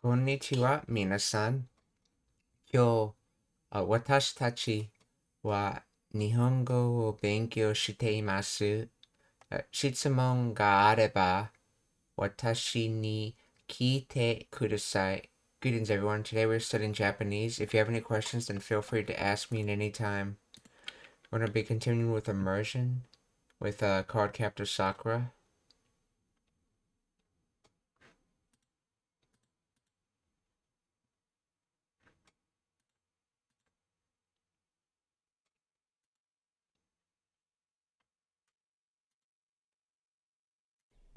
こんにちは、皆さん。今日、私たちは日本語を勉強しています。質問があれば、私に聞いてください. Greetings, everyone. Today we're studying Japanese. If you have any questions, then feel free to ask me at any time. We're going to be continuing with Immersion with Card Captor Sakura.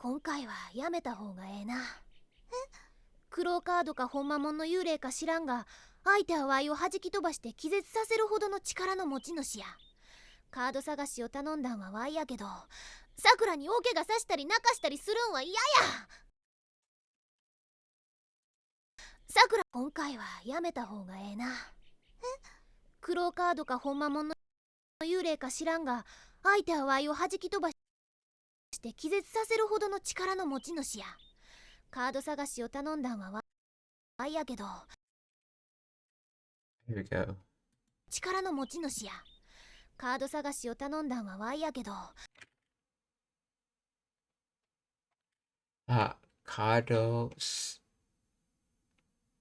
今回はやめた方がええな。クローカードかほんまもんの幽霊か知らんが、相手はワイを弾き飛ばして気絶させるほどの力の持ち主や。カード探しを頼んだんはワイやけど、さくらに大怪我さしたり泣かしたりするんは嫌や。さくら、今回はやめた方がええな。クローカードかほんまもんの幽霊か知らんが、相手はワイを弾き飛ばして気絶させるほどの力の持ち主や。カード探しを頼んだんはワイやけど、 Here we go. 力の持ち主や。カード探しを頼んだんはワイやけど、Kado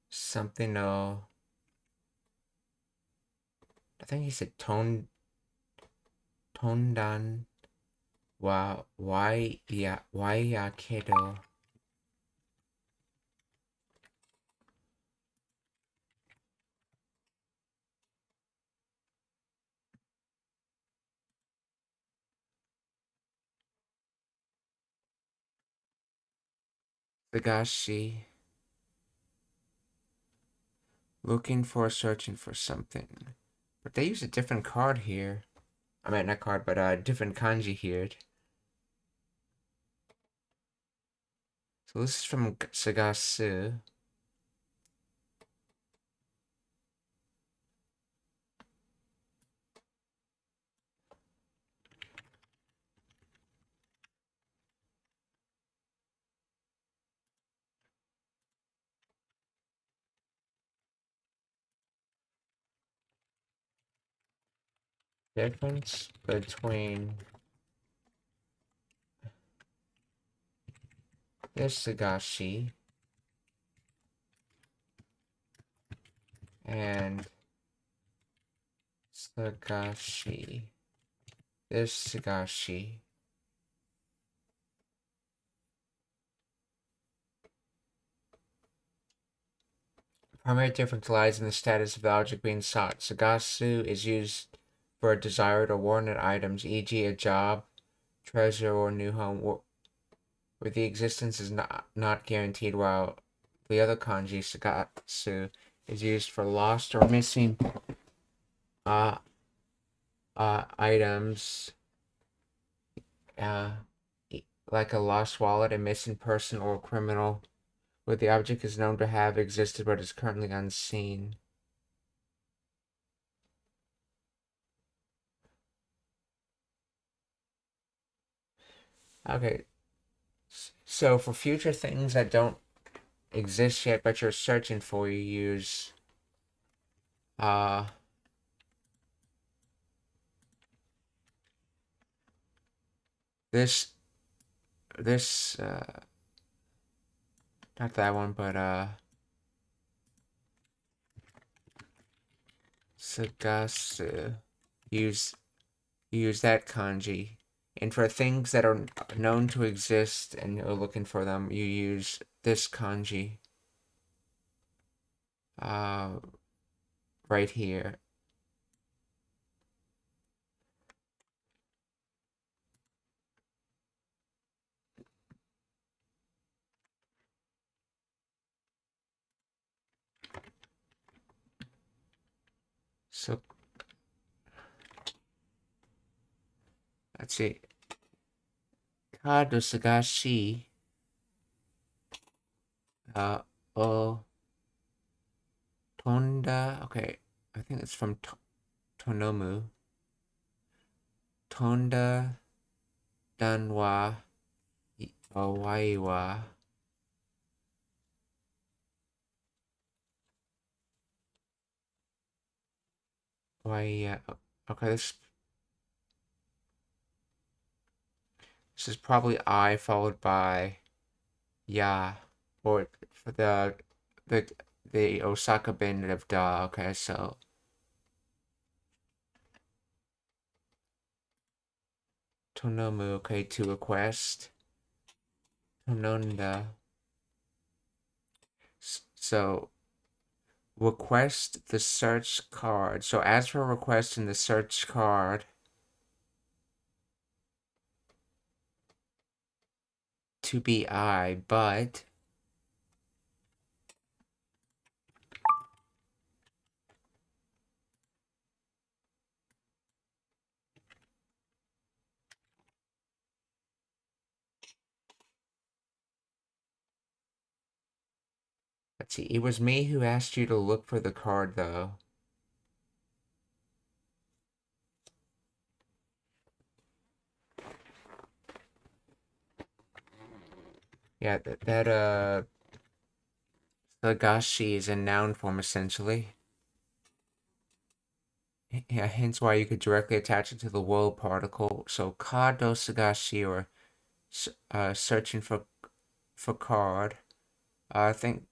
something I think he said Tondan wa why kedo. Sagashi looking for searching for something. But they use a different card here. I mean not card, but a different kanji here. So this is from Sagasu. Difference between this Sagashi and Sagashi. This Sagashi. Primary difference lies in the status of the object being sought. Sagasu is used for desired or wanted items, e.g. a job, treasure, or new home, where the existence is not guaranteed, while the other kanji, Sagasu, is used for lost or missing items, like a lost wallet, a missing person, or a criminal, where the object is known to have existed but is currently unseen. Okay, so for future things that don't exist yet but you're searching for, you use this not that one, but Sagasu. Use that kanji. And for things that are known to exist and you're looking for them, you use this kanji. Right here. So let's see. Kado Sagashi. Tonda. Okay, I think it's from Tonomu. Tonda Danwa Owaiwa Why, okay, this is probably I followed by ya, or for the the Osaka band of da. Okay, so Tonomu, okay, to request. Tononda. So request the search card. So as for requesting the search card, to be I, but let's see, it was me who asked you to look for the card though. Yeah, Sagashi is a noun form essentially. Yeah, hence why you could directly attach it to the world particle. So kado Sagashi, or searching for card. I think,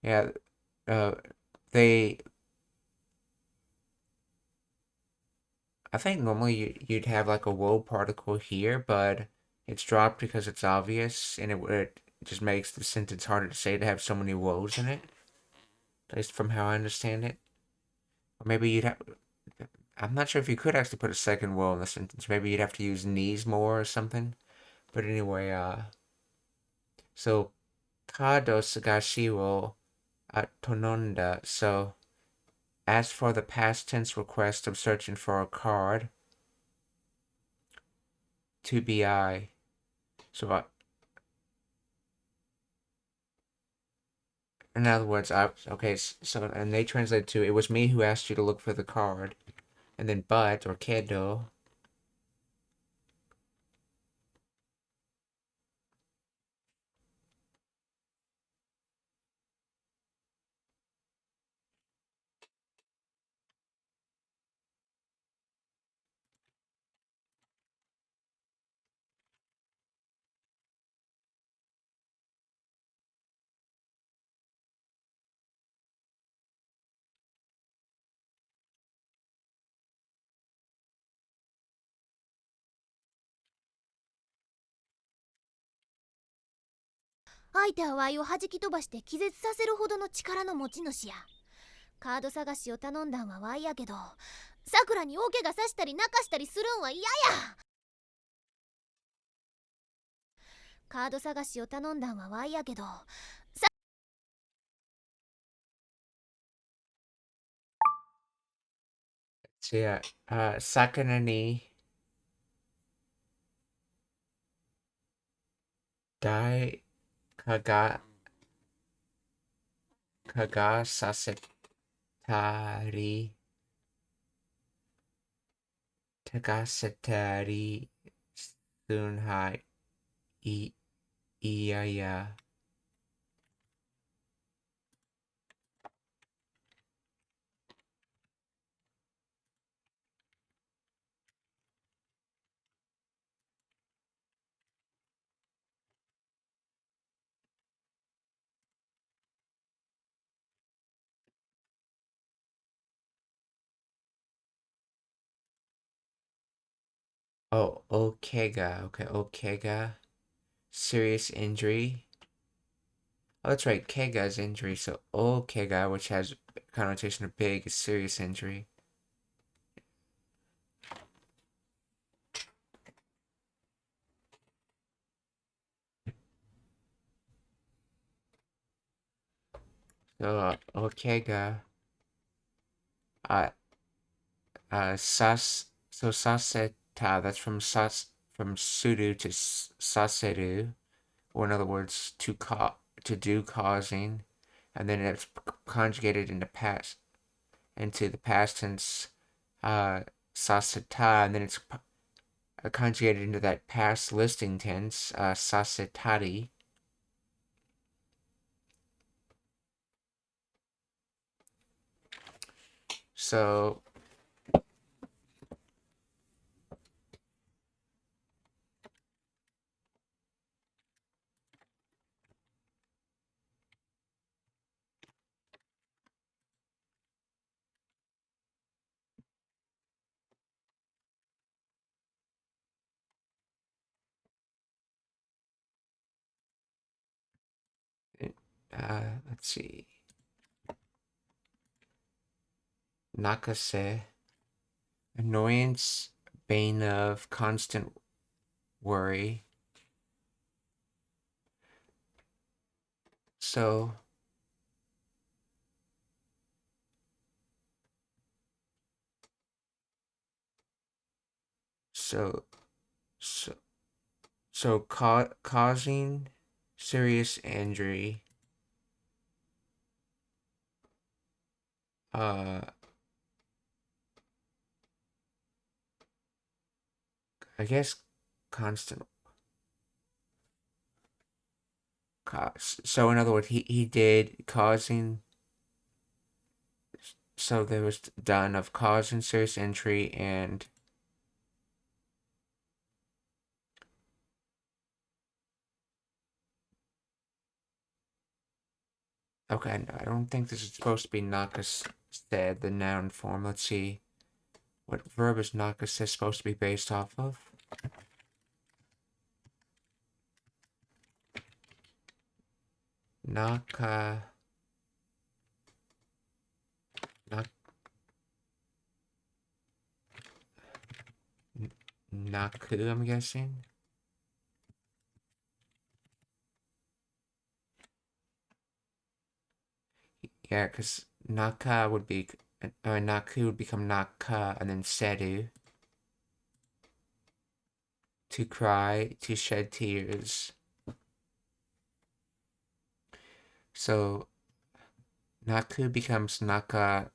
yeah, they. I think normally you'd have like a world particle here, but it's dropped because it's obvious, and it just makes the sentence harder to say to have so many woes in it. At least from how I understand it. Or maybe you'd have. I'm not sure if you could actually put a second woe in the sentence. Maybe you'd have to use knees more or something. But anyway, so kado sagashi wo tononda. So as for the past tense request of searching for a card, to be I. So in other words, okay, so, and they translate to, it was me who asked you to look for the card. And then but, or kedo.相手は Y を弾き飛ばして気絶させるほどの力の持ち主や。カード探しを頼んだんは Y やけど、さくらに大怪我さしたり泣かしたりするんは嫌や。カード探しを頼んだんは Y やけど、So yeah, sakana ni dai kaga sasetari tagasetari sunhai iya. Oh, okega. Okay, okega. Serious injury. Oh, that's right. Kega is injury. So okega, which has connotation of big, is serious injury. So okega. Uh, saseta. That's from sudo to saseru, or in other words, to do causing, and then it's conjugated into the past tense, saseta, and then it's conjugated into that past listing tense, sasetari. So let's see. Nakase, annoyance, bane of constant worry. So so so so causing serious injury. I guess constant. So in other words, he did causing. So there was done of causing serious injury and. Okay, no, I don't think this is supposed to be nakase, the noun form. Let's see. What verb is nakase supposed to be based off of? Naka. Naku, I'm guessing. Yeah, because Naka would be. Naku would become Naka and then Seru. To cry, to shed tears. So Naku becomes Naka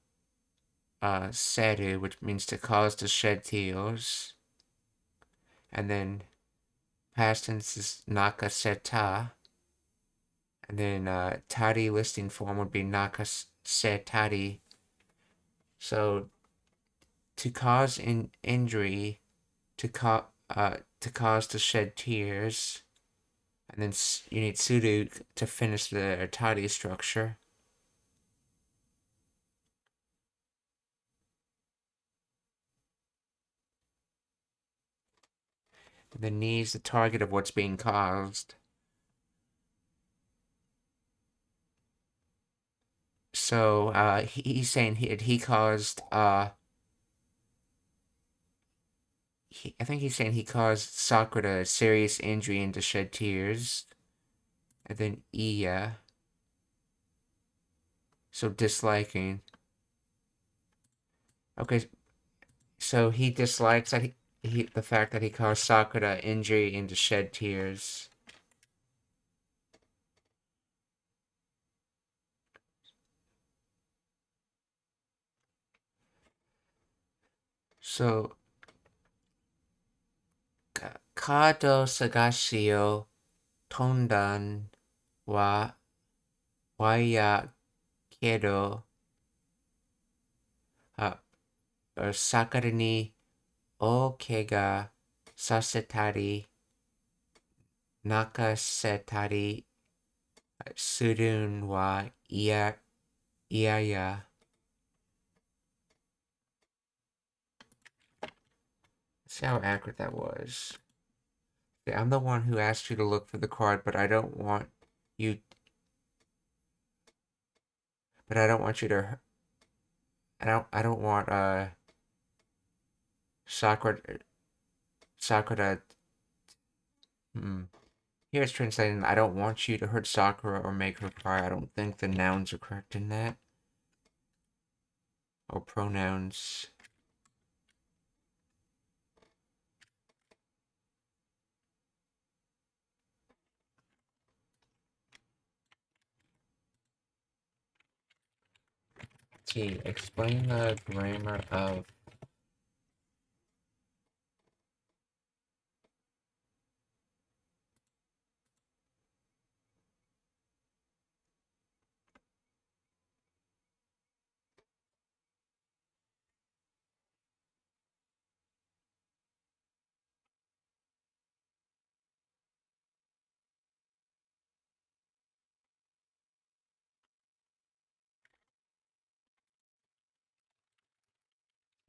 Seru, which means to cause to shed tears. And then past tense is Naka Seta. And then Tari listing form would be Naka Setari. So to cause injury, to cause to shed tears, and then you need Suru to finish the Tari structure. The knee is the target of what's being caused. So he's saying he caused I think he's saying he caused Sakura serious injury and to shed tears. And then Iya. So disliking. Okay, so he dislikes that the fact that he caused Sakura injury and to shed tears. So Kado Sagashi o Tondan wa Waya Kedo Sakura ni oke ga sasetari nakasetari surun wa iya. See how accurate that was. Yeah, I'm the one who asked you to look for the card, but I don't want you. But I don't want you to. I don't want Sakura. Here's translating. I don't want you to hurt Sakura or make her cry. I don't think the nouns are correct in that. Or pronouns. T. Explain the grammar of.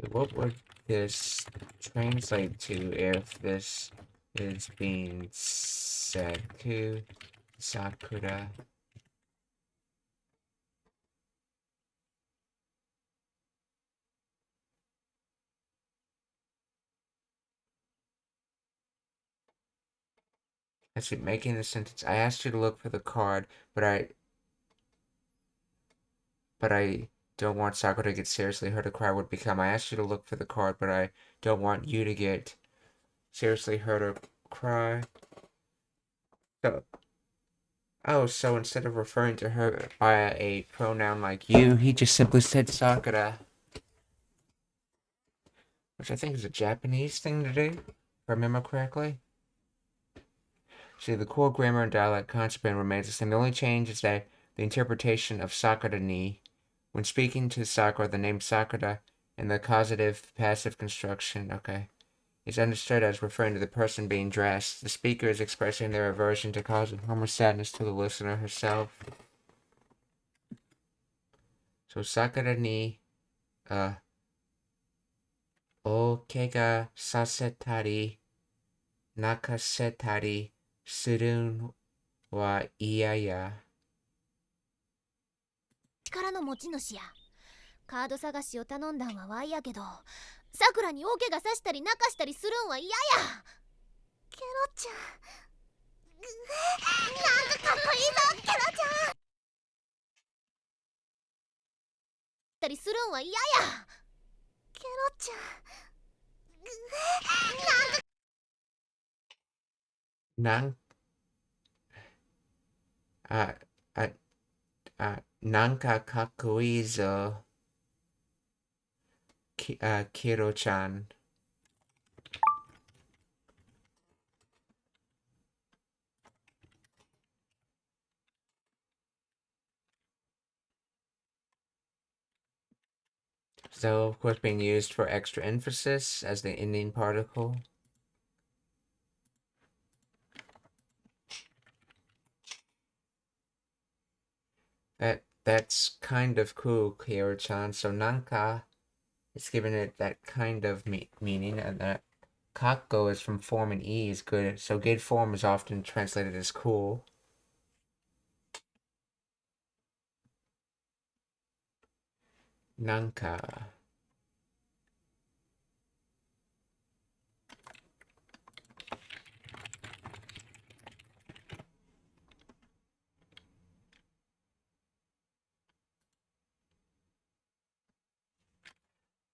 What would this translate to if this is being said to Sakura? Actually, making the sentence. I asked you to look for the card, but I don't want Sakura to get seriously hurt or cry would become. I asked you to look for the card, but I don't want you to get seriously hurt or cry. So instead of referring to her by a pronoun like you, he just simply said Sakura. Which I think is a Japanese thing to do, if I remember correctly. See, the core grammar and dialect concept remains the same. The only change is that the interpretation of Sakura ni, when speaking to Sakura, the name Sakura, and the causative passive construction, is understood as referring to the person being dressed. The speaker is expressing their aversion to causing harm or sadness to the listener herself. So Sakura ni, o kega sasetari, nakasetari, surun wa iya ya. 力の持ち主やカード探しを頼んだんはワイやけど、さくらに大怪我さしたり泣かしたりするんは嫌や。ケロちゃん、なんかかっこいいぞケロちゃん。たりするんは嫌や。ケロちゃん、なんなんかかっこいいぞ、ケロちゃん。So, of course, being used for extra emphasis as the ending particle. That's kind of cool, Kiro-chan. So, nanka is giving it that kind of meaning, and that kakko is from form and e is good. So, good form is often translated as cool. Nanka.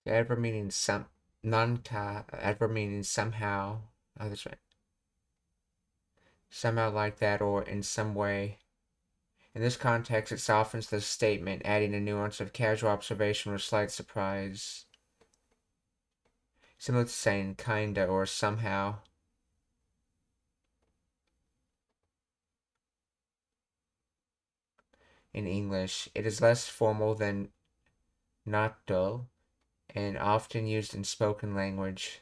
Adverb meaning nanka, adverb meaning somehow. Oh, that's right. Somehow like that or in some way. In this context, it softens the statement, adding a nuance of casual observation or slight surprise. Similar to saying kinda or somehow. In English, it is less formal than natto and often used in spoken language.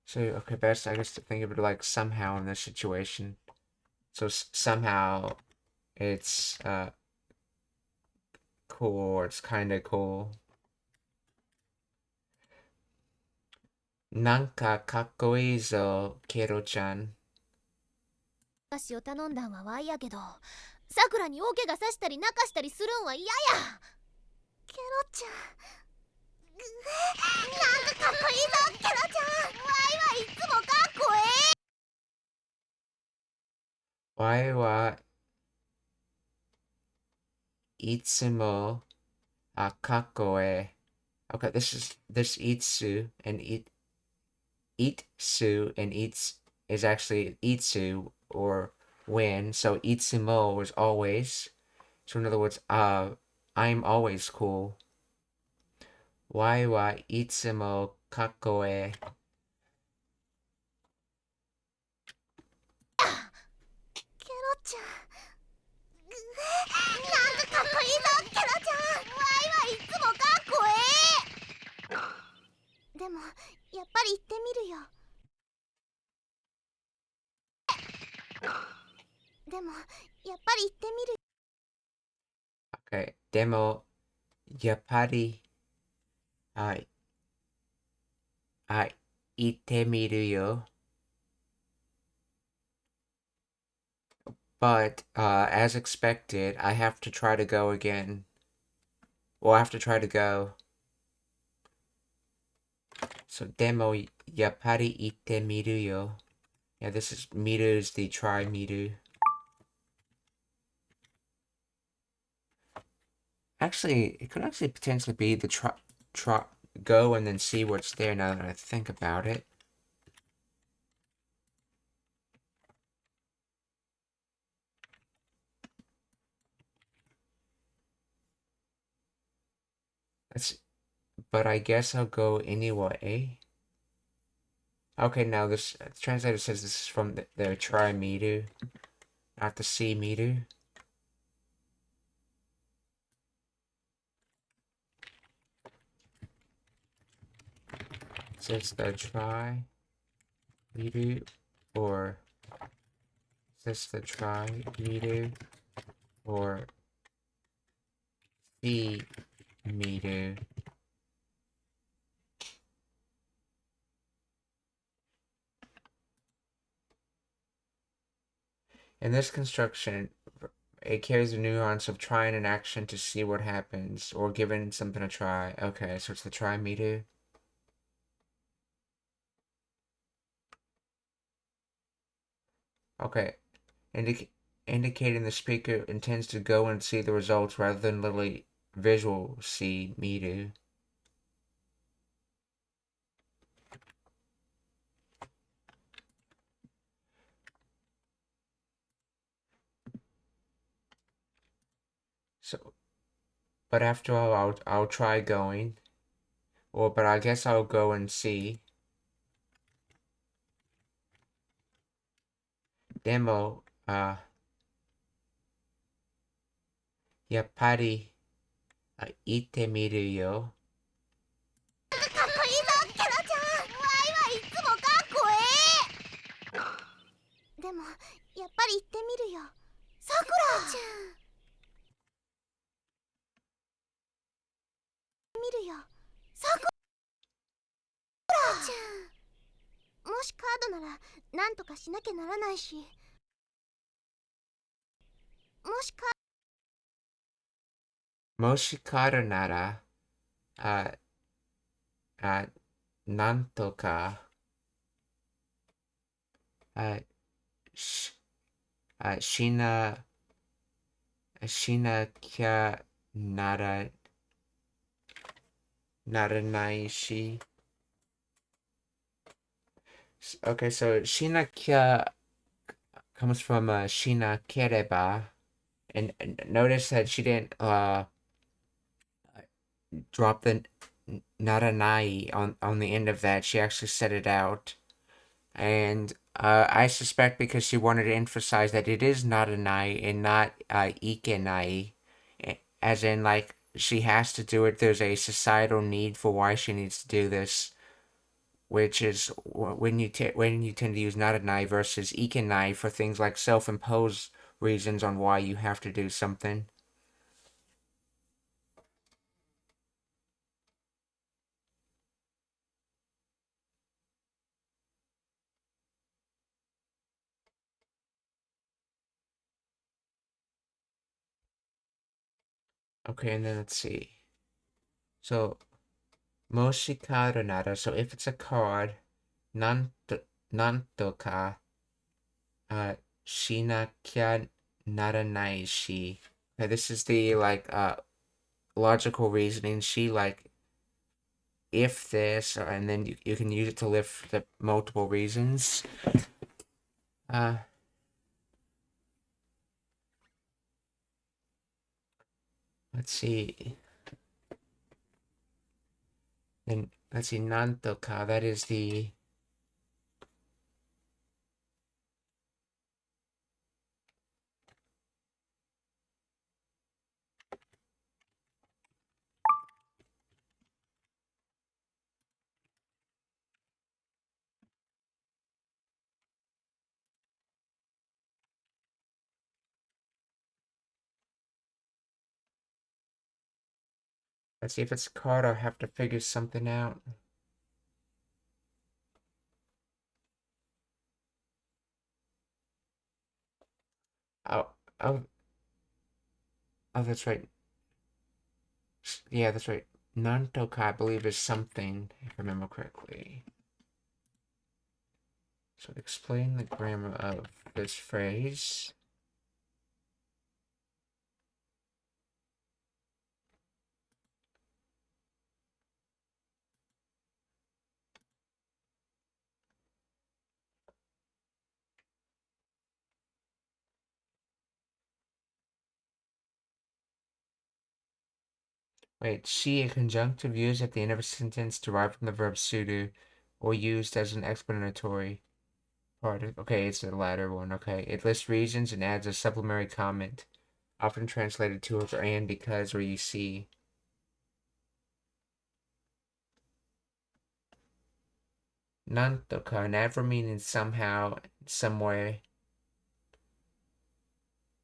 So, okay, best I guess to think of it like somehow in this situation. So somehow it's cool or it's kinda cool. なんかかっこいいぞ、ケロちゃん。菓子を頼んだんはワイやけど、さくらに大怪我さしたり泣かしたりするんは嫌や。ケロちゃん、なんかかっこいいぞケロちゃん。ワイはいつもかっこええ。ワイはいつもかっこええ。Okay, this itsu and itsu and eats is actually itsu or when. So itsumo is always. So in other words, I'm always cool. Why wa itsumo kakkoe. ケロちゃん、なんかかっこいいぞケロちゃん。ワイはいつもかっこええ。でもやっぱり行ってみるよ。でもやっぱり行ってみる。Okay, demo やっぱり、行ってみるよ。But, as expected, I have to try to go again. Well, I have to try to go. So, でも、やっぱり行ってみるよ. Yeah, this is, 見る is the try 見る. Actually, it could actually potentially be the try, go and then see what's there now that I think about it. But I guess I'll go anyway. Okay, now this translator says this is from the try meter, not the see meter. It says the try meter, or says the try meter, or see meter. In this construction, it carries the nuance of trying an action to see what happens, or giving something a try. Okay, so it's the try meter. Okay, indicating the speaker intends to go and see the results rather than literally visual see meter. So, but after all, I'll try going. Or, but I guess I'll go and see. Demo, やっぱり、行ってみるよ。かっこいいぞキャラちゃん。わいはいつもかっこええ。でもやっぱり行ってみるよさくらちゃん。見るよさくらちゃん。もしカードならなんとかしなきゃならないし、もしカードなら、なんとか、し、しな、しなきゃなら、ならないし。Okay, so しなきゃ comes from しなければ. And notice that she didn't drop the naranai on the end of that. She actually said it out. And I suspect because she wanted to emphasize that it is naranai and not ikenai. As in, like, she has to do it. There's a societal need for why she needs to do this. Which is when you tend to use naranai versus ikenai for things like self-imposed reasons on why you have to do something. Okay, and then let's see. So, moshi card or nada. So if it's a card, nantoka, shinakya naranai shi. Okay, this is the, like, logical reasoning. She, like, if this, and then you can use it to lift the multiple reasons. Let's see. Then let's see, nantoka. That is the Let's see if it's a card. I'll have to figure something out. Oh, oh, oh, that's right. Yeah, that's right. Nantoka, I believe, is something, if I remember correctly. So explain the grammar of this phrase. Wait, she, a conjunctive used at the end of a sentence derived from the verb sudo, or used as an explanatory part of, okay, it's the latter one, okay. It lists reasons and adds a supplementary comment, often translated to or and because or you see. Nantoka, never meaning somehow, some way,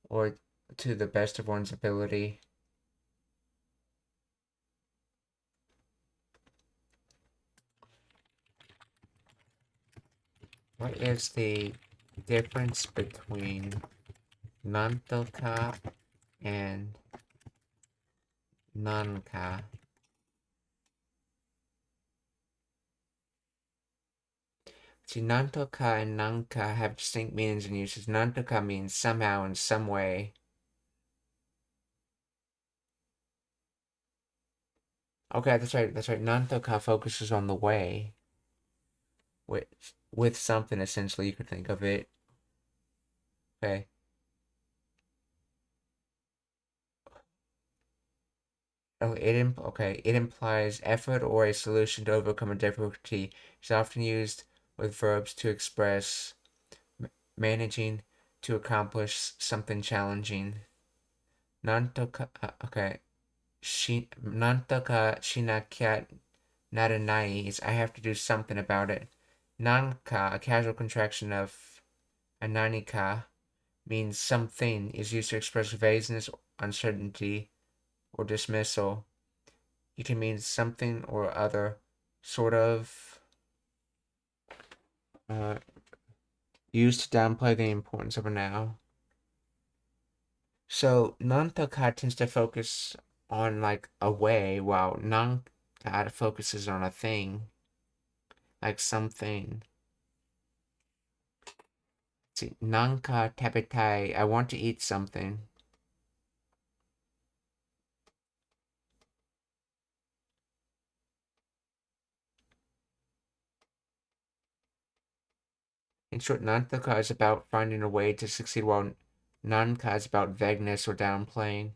or to the best of one's ability. What is the difference between Nantoka and Nanka? See, Nantoka and Nanka have distinct meanings and uses. Nantoka means somehow, in some way. Okay, that's right, that's right. Nantoka focuses on the way. With something, essentially, you could think of it. Okay. Oh, it implies effort or a solution to overcome a difficulty. It's often used with verbs to express managing to accomplish something challenging. Nantoka, okay. Nantoka shinakia naranai is I have to do something about it. Nanka, a casual contraction of ananika, means something, is used to express vagueness, uncertainty, or dismissal. It can mean something or other, sort of, used to downplay the importance of a noun. So Nantoka tends to focus on like a way, while Nanka focuses on a thing, like something. See, Nanka tabetai, I want to eat something. In short, Nantoka is about finding a way to succeed, while Nanka is about vagueness or downplaying.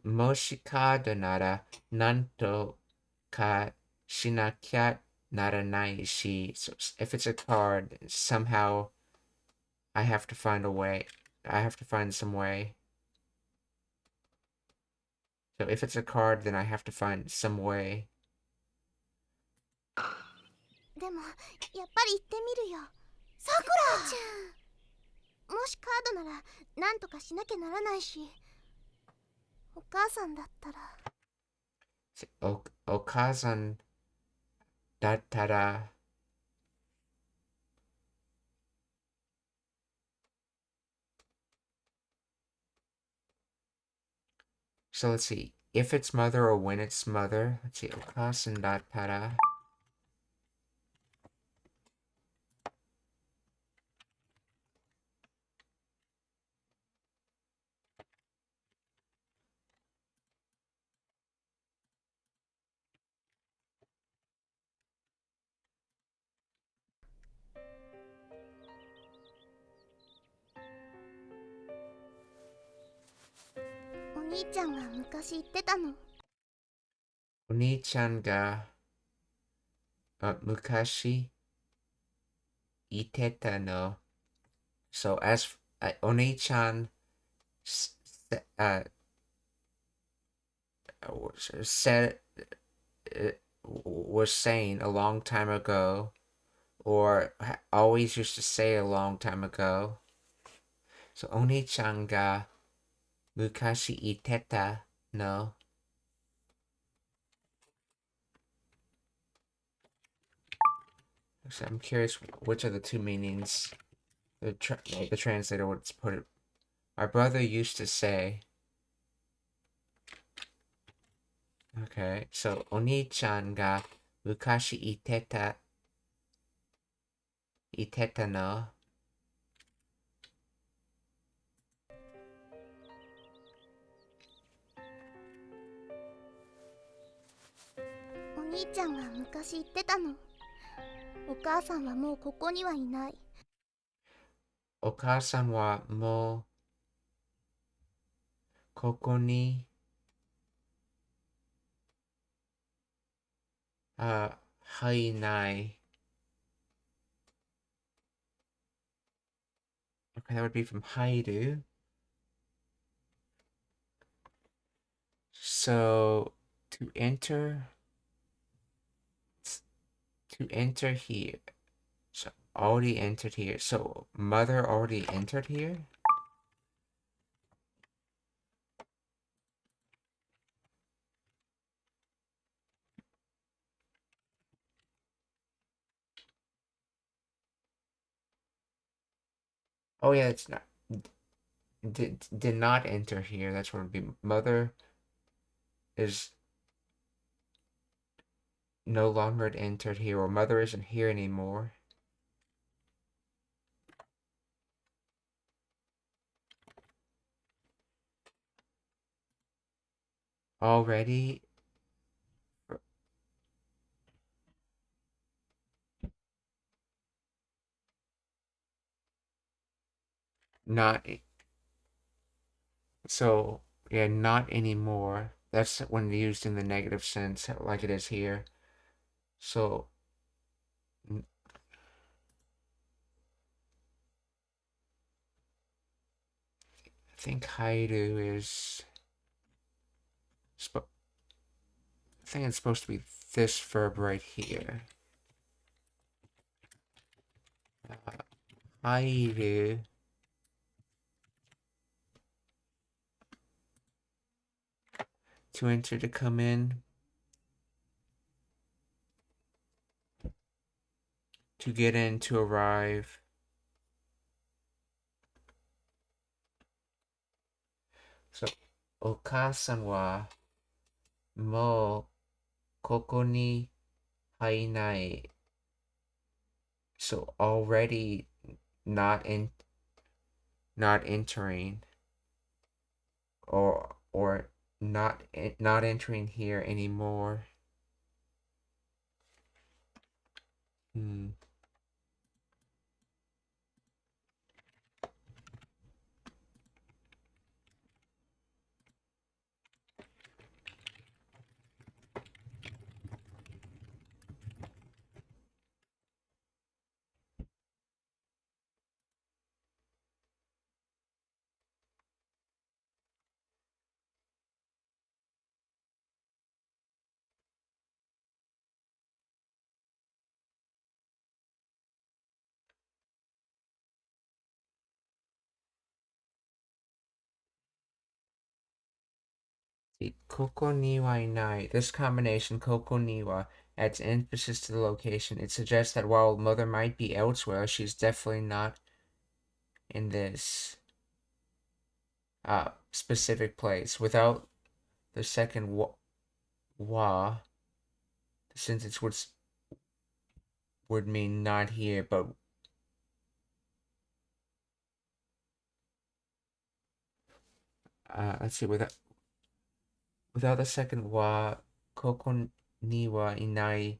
Moshikado nara nanto ka shinakia naranai shi. So if it's a card, somehow I have to find a way. I have to find some way. So if it's a card, then I have to find some way. でもやっぱり行ってみるよさくらちゃん。もしカードならなんとかしなきゃならないし、お母さんだったら。Okazan dattara. So let's see. If it's mother or when it's mother. Let's see. Okazan dattara.お兄ちゃんが昔言ってたの。Oni-chan ga mukashi iteta no. So as Oni-chan said was saying a long time ago, or always used to say a long time ago. So Oni-chan ga mukashi iteta no. So I'm curious which of the two meanings the translator would put it. Our brother used to say. Okay, so お兄ちゃんが昔言ってたの。お兄ちゃんが昔言ってたの。お母さんはもうここにはいない。お母さんはもうここにはいない。Okay, that would be from Haidu. So to enter here. So already entered here. So mother already entered here? Oh yeah, it's not did not enter here. That's what it would be. Mother is no longer entered here, or mother isn't here anymore. Already not so yeah, not anymore. That's when used in the negative sense, like it is here. So I think Haidu is. I think it's supposed to be this verb right here. Haidu. To enter, to come in. To get in, to arrive. So, お母さんはもうここに入ない。So already not entering, or not entering here anymore. Koko ni wa inai. This combination, koko ni wa, adds emphasis to the location. It suggests that while mother might be elsewhere, she's definitely not in this specific place. Without the second wa, the sentence would mean not here, but let's see, without the second wa, koko ni wa inai.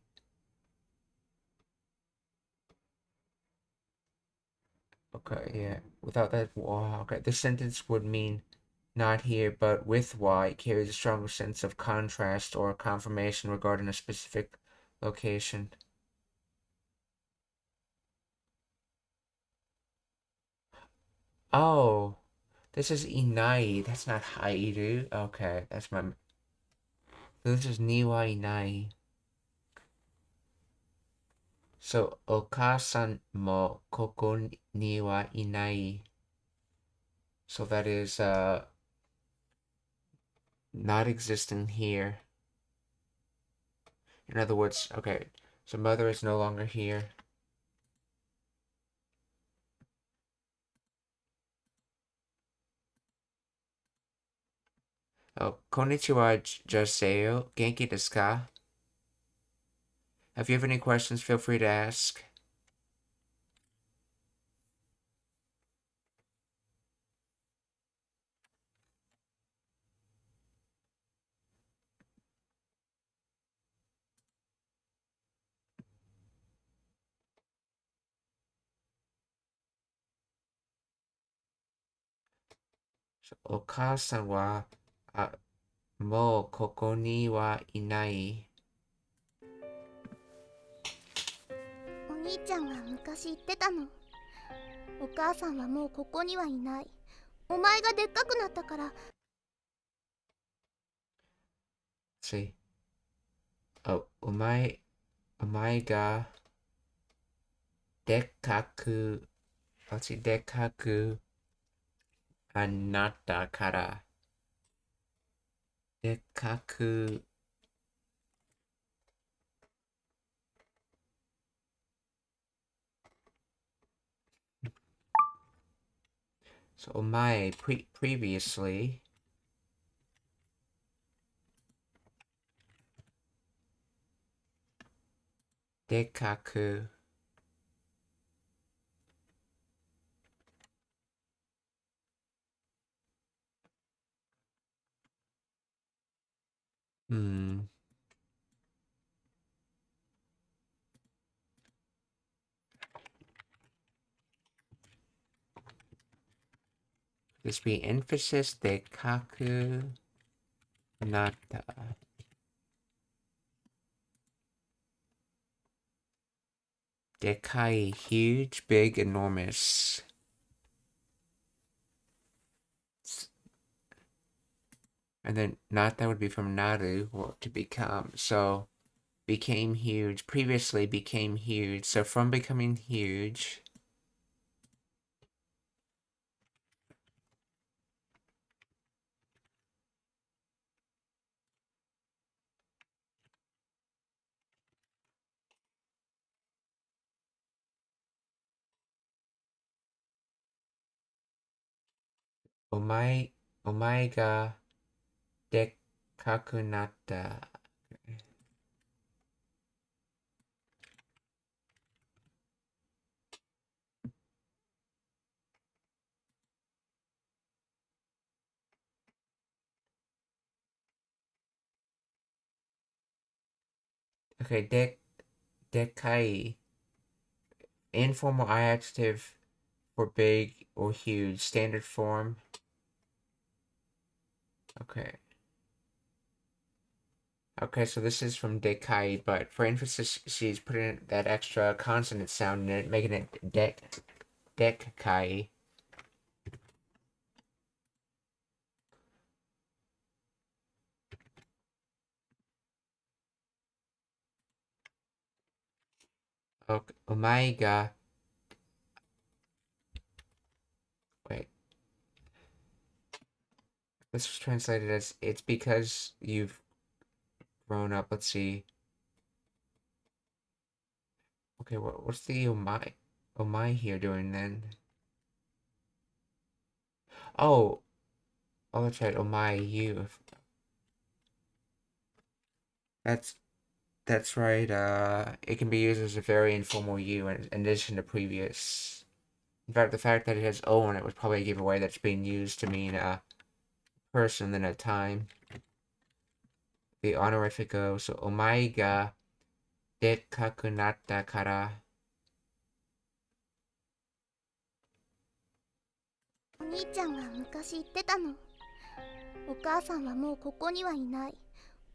Okay, yeah. Without that wa, okay, the sentence would mean not here, but with wa, it carries a stronger sense of contrast or confirmation regarding a specific location. Oh, this is inai. That's not hairu. Okay, that's my. So this is niwa inai. So, お母さんもここには inai. So that is not existing here. In other words, okay, so mother is no longer here. Oh, konnichiwa, Joseo. Genki desu ka? If you have any questions, feel free to ask. So, お母さんは、もうここにはいない。お兄ちゃんが昔言ってたの。お母さんはもうここにはいない。お前がでっかくなったから。See. お前がでっかく、でっかくなったから。でっかく、so お前、previously, でっかく、this be emphasis でっかくなった。でかい huge, big, enormous. And then nata would be from naru, or to become. So became huge, previously became huge. So from becoming huge, omae ga dekkaku natta. Okay, dekai, informal adjective for big or huge, standard form. Okay. Okay, so this is from dekai, but for emphasis, she's putting that extra consonant sound in it, making it dekai. Okay, omae ga, wait. This was translated as, it's because you've grown up. Let's see. Okay, what's the omae here doing then? Oh, that's right. Omae, you. That's That's right. It can be used as a very informal you in addition to previous. In fact, the fact that it has O in it was probably a giveaway that's being used to mean a person than a time. The honorific O. So, omae ga dekkaku natta kara. お兄ちゃんが昔言ってたの。お母さんはもうここにはいない。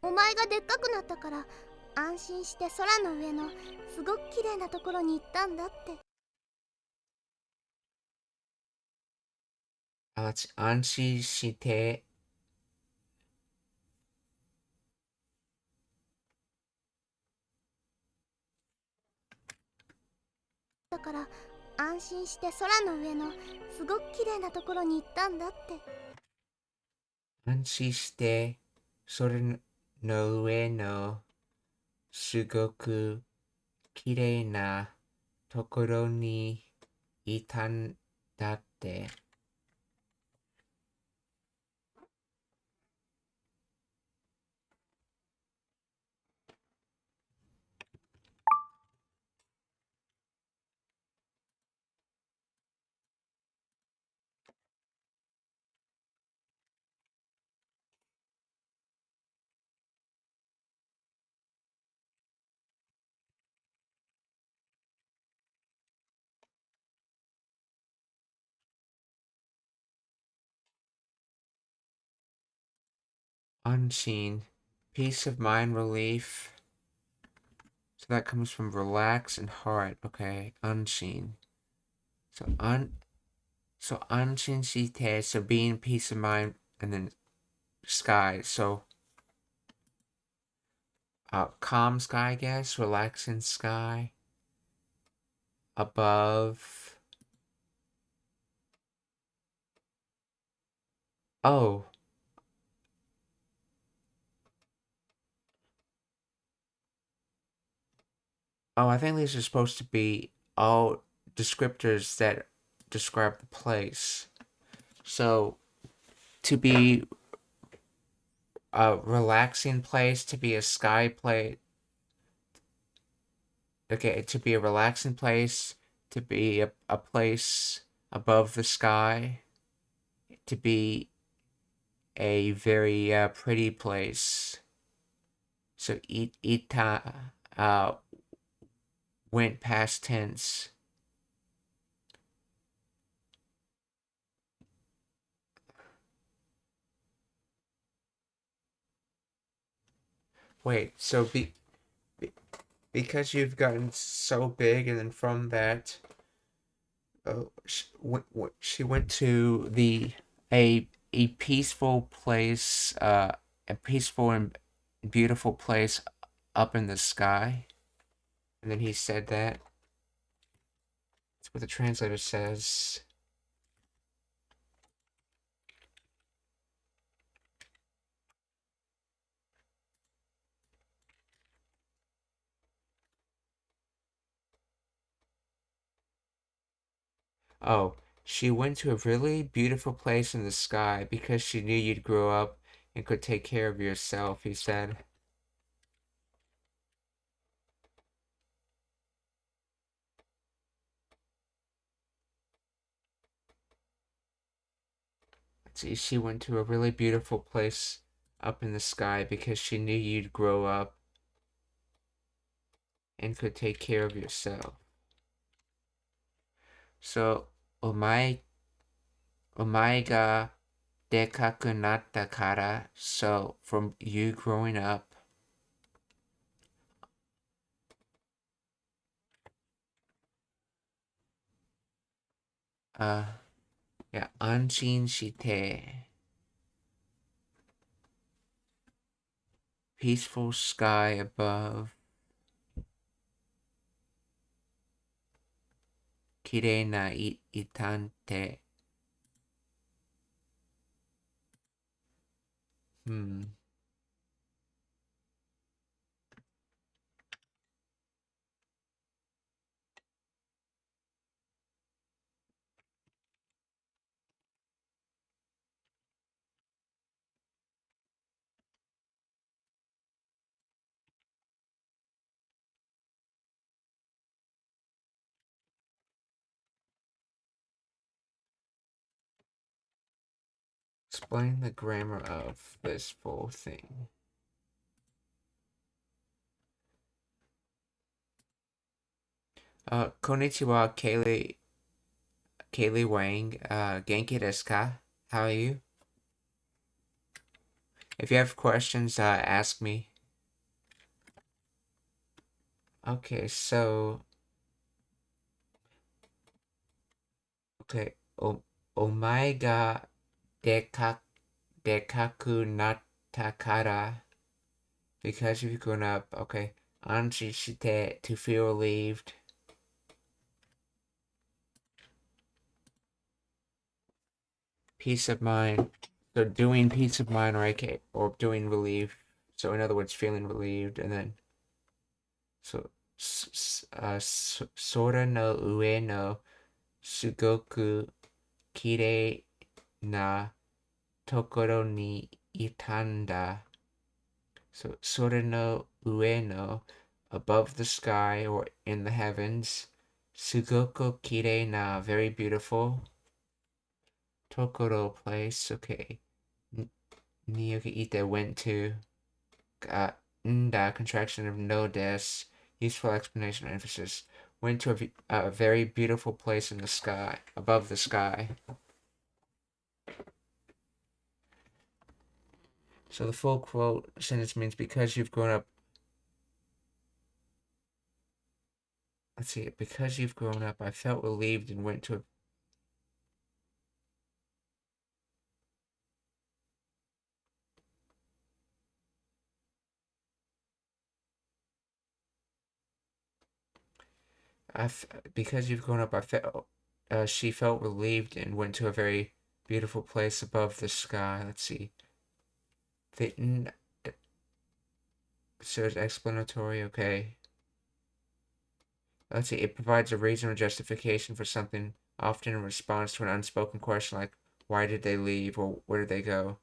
お前がでっかくなったから安心して空の上のすごく綺麗なところに行ったんだって。安心して。だから安心して空の上のすごく綺麗なところに行ったんだって。安心してそれの上のすごく綺麗なところにいたんだって。Unseen. Peace of mind relief. So that comes from relax and heart. Okay, unseen. So unseen shite. So being peace of mind, and then sky. So calm sky, I guess. Relaxing sky. Above. Oh. Oh, I think these are supposed to be all descriptors that describe the place. So to be a relaxing place, to be a sky place. Okay, to be a relaxing place, to be a place above the sky, to be a very pretty place. So ita went past tense. Wait, so because you've gotten so big, and then from that, she went to a peaceful place, a peaceful and beautiful place up in the sky. And then he said that. That's what the translator says. Oh, she went to a really beautiful place in the sky because she knew you'd grow up and could take care of yourself, he said. Let's see, she went to a really beautiful place up in the sky because she knew you'd grow up and could take care of yourself. So, omae ga dekaku natta kara. So, from you growing up, yeah, anshin shite. Peaceful sky above. Kirei na itante. Explain the grammar of this full thing. Konnichiwa, Kaylee Wang. Genki desu ka? How are you? If you have questions, ask me. Okay, so... Okay, omae ga dekaku natta kara. Because you've grown up. Okay. Anshi shite, to feel relieved. Peace of mind. So doing peace of mind, right? Or doing relief. So in other words, feeling relieved, and then so sora no ue no sugoku kirei na tokoro ni itanda. So sora no ue no, above the sky or in the heavens. Sugoku kirei na, very beautiful. Tokoro, place, okay. Niyoki ite, went to. Nda, contraction of no des, useful explanation or emphasis. Went to a very beautiful place in the sky, above the sky. So the full quote sentence means because you've grown up. Let's see, because you've grown up, I felt relieved and went to a. Because you've grown up, I felt. She felt relieved and went to a very beautiful place above the sky. Let's see. The so it's explanatory, okay. Let's see, it provides a reason or justification for something, often in response to an unspoken question like, why did they leave or where did they go?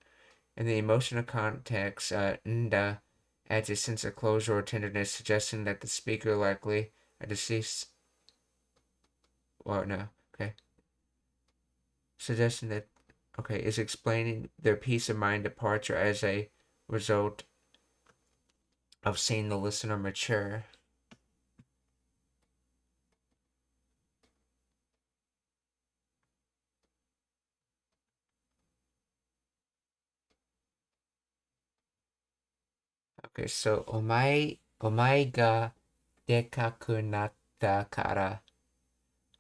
In the emotional context, nda adds a sense of closure or tenderness, suggesting that the speaker, likely a deceased. Well, no, okay. Suggesting that, okay, is explaining their peace of mind departure as a result of seeing the listener mature. Okay, so お前がでかくなったから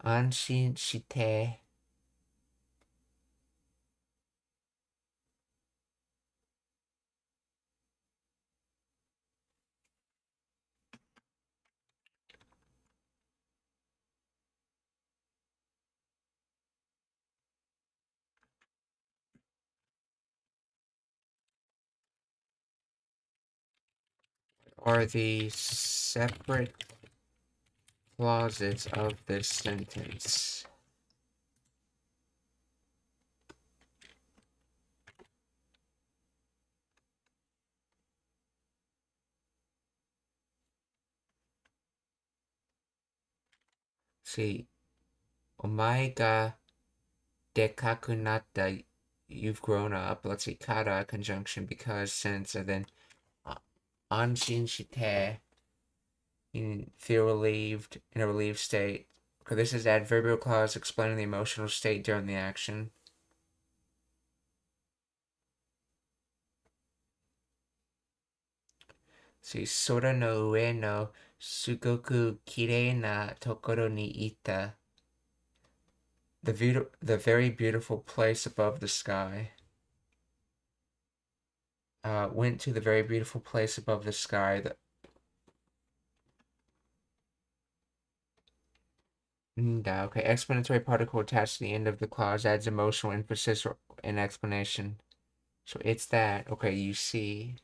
安心してare the separate clauses of this sentence. See, お前がでかくなった, you've grown up. Let's see, kara, conjunction, because, since, and then 安心して, you feel relieved, in a relieved state. Okay, this is adverbial clause explaining the emotional state during the action. See, sora no ue no sugoku kirei na tokoro ni ita. The very beautiful place above the sky. Went to the very beautiful place above the sky. Okay, explanatory particle attached to the end of the clause adds emotional emphasis or an explanation. So it's that. Okay, you see.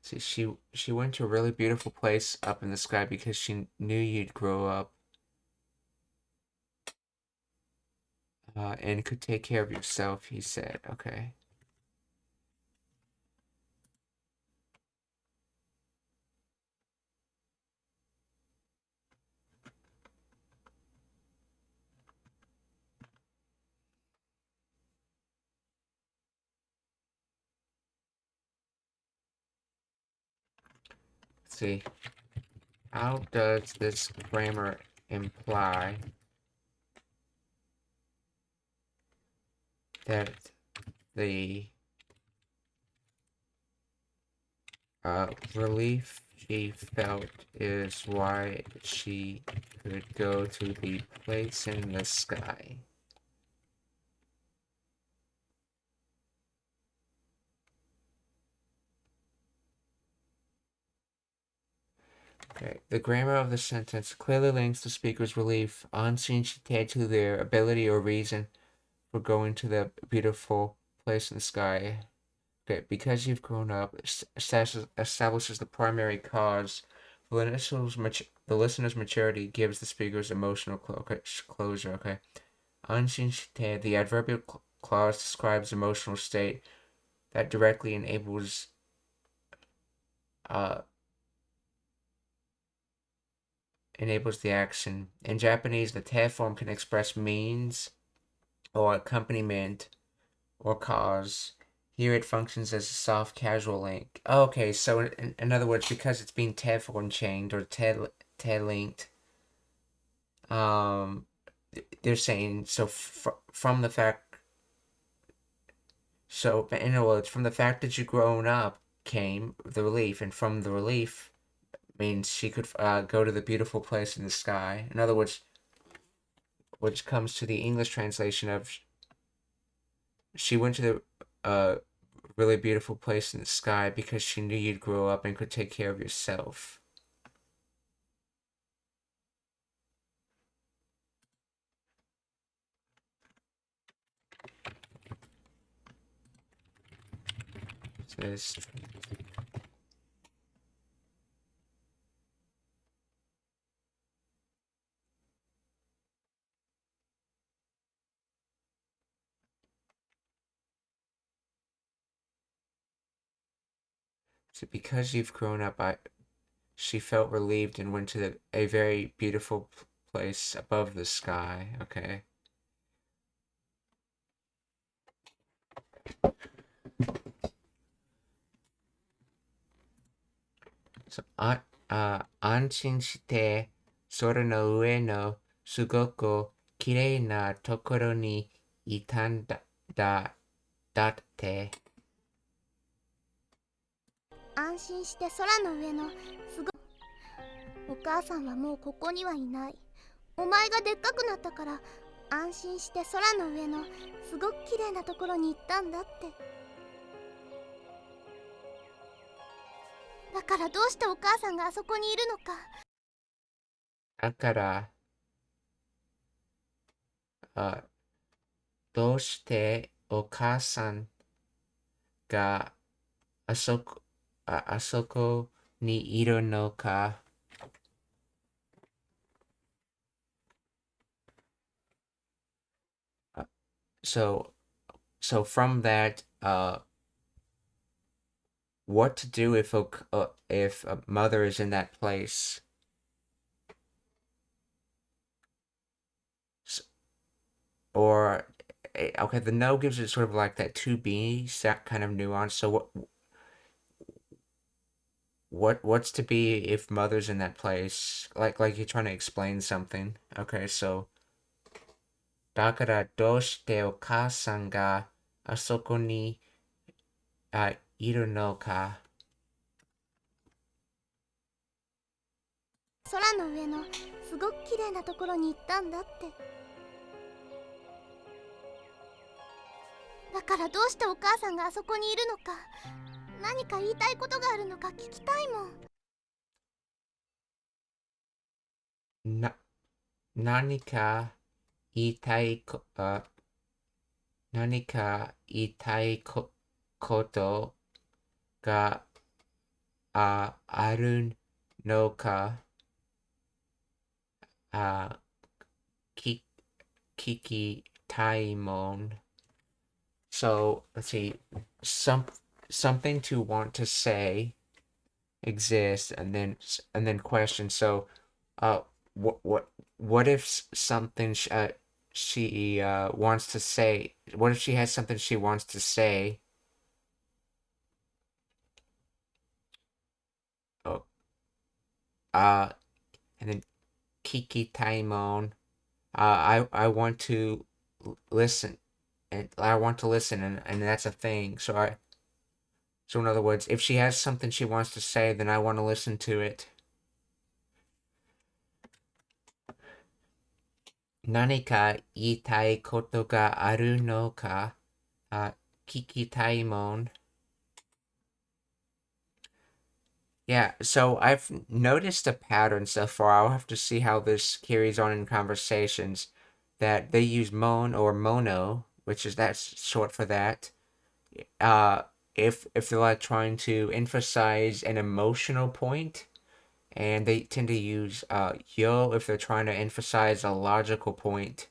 See, she went to a really beautiful place up in the sky because she knew you'd grow up and could take care of yourself, he said. Okay. Let's see. How does this grammar imply that the relief she felt is why she could go to the place in the sky? Okay. The grammar of the sentence clearly links the speaker's relief anshin shite to their ability or reason for going to the beautiful place in the sky. Okay, because you've grown up, establishes the primary cause. The listener's maturity gives the speaker's emotional closure. Okay. Anshin shite, the adverbial clause describes emotional state that directly enables the action. In Japanese, the te form can express means or accompaniment or cause. Here it functions as a soft casual link. Okay, so in other words, because it's being te form chained or te linked, they're saying from the fact. So in other words, from the fact that you grown up came the relief, and from the relief means she could go to the beautiful place in the sky. In other words, which comes to the English translation of she went to the really beautiful place in the sky because she knew you'd grow up and could take care of yourself. So because you've grown up, she felt relieved and went to a very beautiful place above the sky. Okay. So, 安心して空の上のすごく綺麗なところにいたんだって。安心して空の上のすごお母さんはもうここにはいない。お前がでっかくなったから安心して空の上のすごく綺麗なところに行ったんだって。だからどうしてお母さんがあそこにいるのか。だからどうしてお母さんがあそこにいるのか。So from that, what to do if a mother is in that place? Or okay, the no gives it sort of like that to be, that kind of nuance. So what's to be if mother's in that place? Like you're trying to explain something. Okay, so だからどうしてお母さんがあそこにいるのか。空の上のすごく綺麗なところに行ったんだって。だからどうしてお母さんがあそこにいるのか。何か言いたいことがあるのか聞きたいもん。何か言いたいことがあるのか。聞きたいもん。So let's see, something to want to say exists, and then question. So, what if something she wants to say? What if she has something she wants to say? Oh, and then Kiki Taimon. I want to listen, and I want to listen, and that's a thing. So in other words, if she has something she wants to say, then I want to listen to it. 何か言いたいことがあるのか。聞きたいもん。Yeah, so I've noticed a pattern so far. I'll have to see how this carries on in conversations. That they use mon or mono, which is that's short for that. Uh, if they're like trying to emphasize an emotional point, and they tend to use yo if they're trying to emphasize a logical point.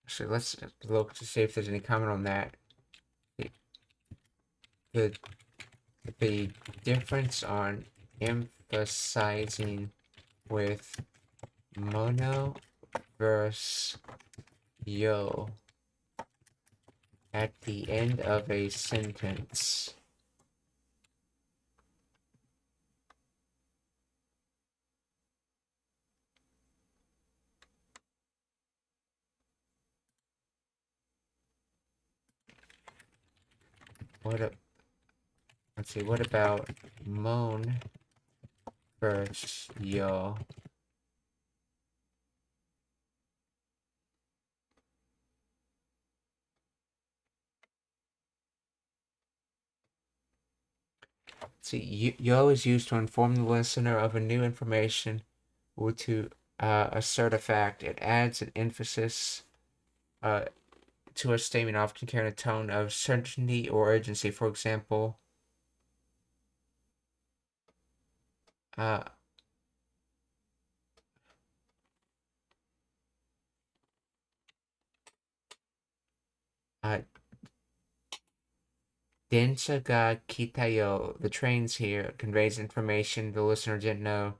So let's look to see if there's any comment on that. The the difference on emphasizing with mono versus yo at the end of a sentence. Let's see, what about moan versus yo? See, yo is used to inform the listener of a new information or to assert a fact. It adds an emphasis to a statement, often carrying a tone of certainty or urgency. For example, uh, uh, Densha ga kitayo, the train's here, conveys information the listener didn't know.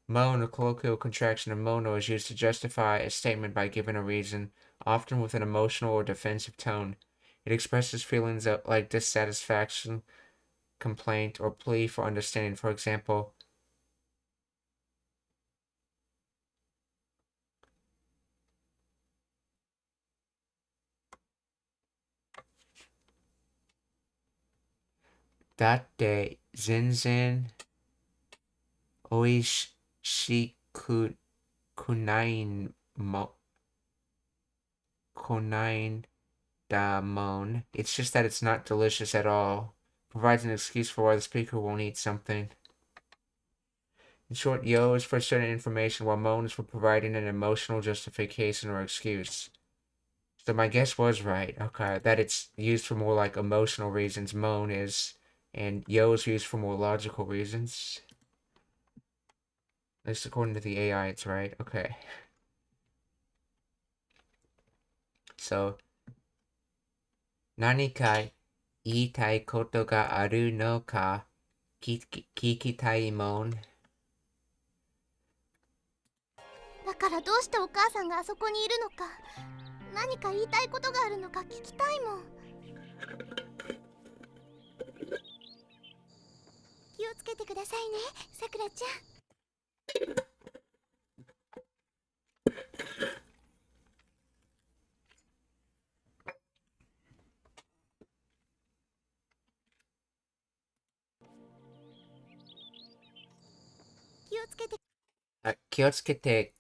Moan, a colloquial contraction of mono, is used to justify a statement by giving a reason, often with an emotional or defensive tone. It expresses feelings like dissatisfaction, complaint, or plea for understanding. For example, datte zenzen oishiku kunain konain da mon. It's just that it's not delicious at all. Provides an excuse for why the speaker won't eat something. In short, yo is for certain information, while moan is for providing an emotional justification or excuse. So my guess was right. Okay, that it's used for more like emotional reasons. Moan is, and yo is used for more logical reasons. At least according to the AI, it's right. Okay. So, 何か言いたいことがあるのか聞きたいもん。だからどうしてお母さんがあそこにいるのか、何か言いたいことがあるのか聞きたいもん。気をつけてくださいね、さくらちゃん。気をつけて。気をつけて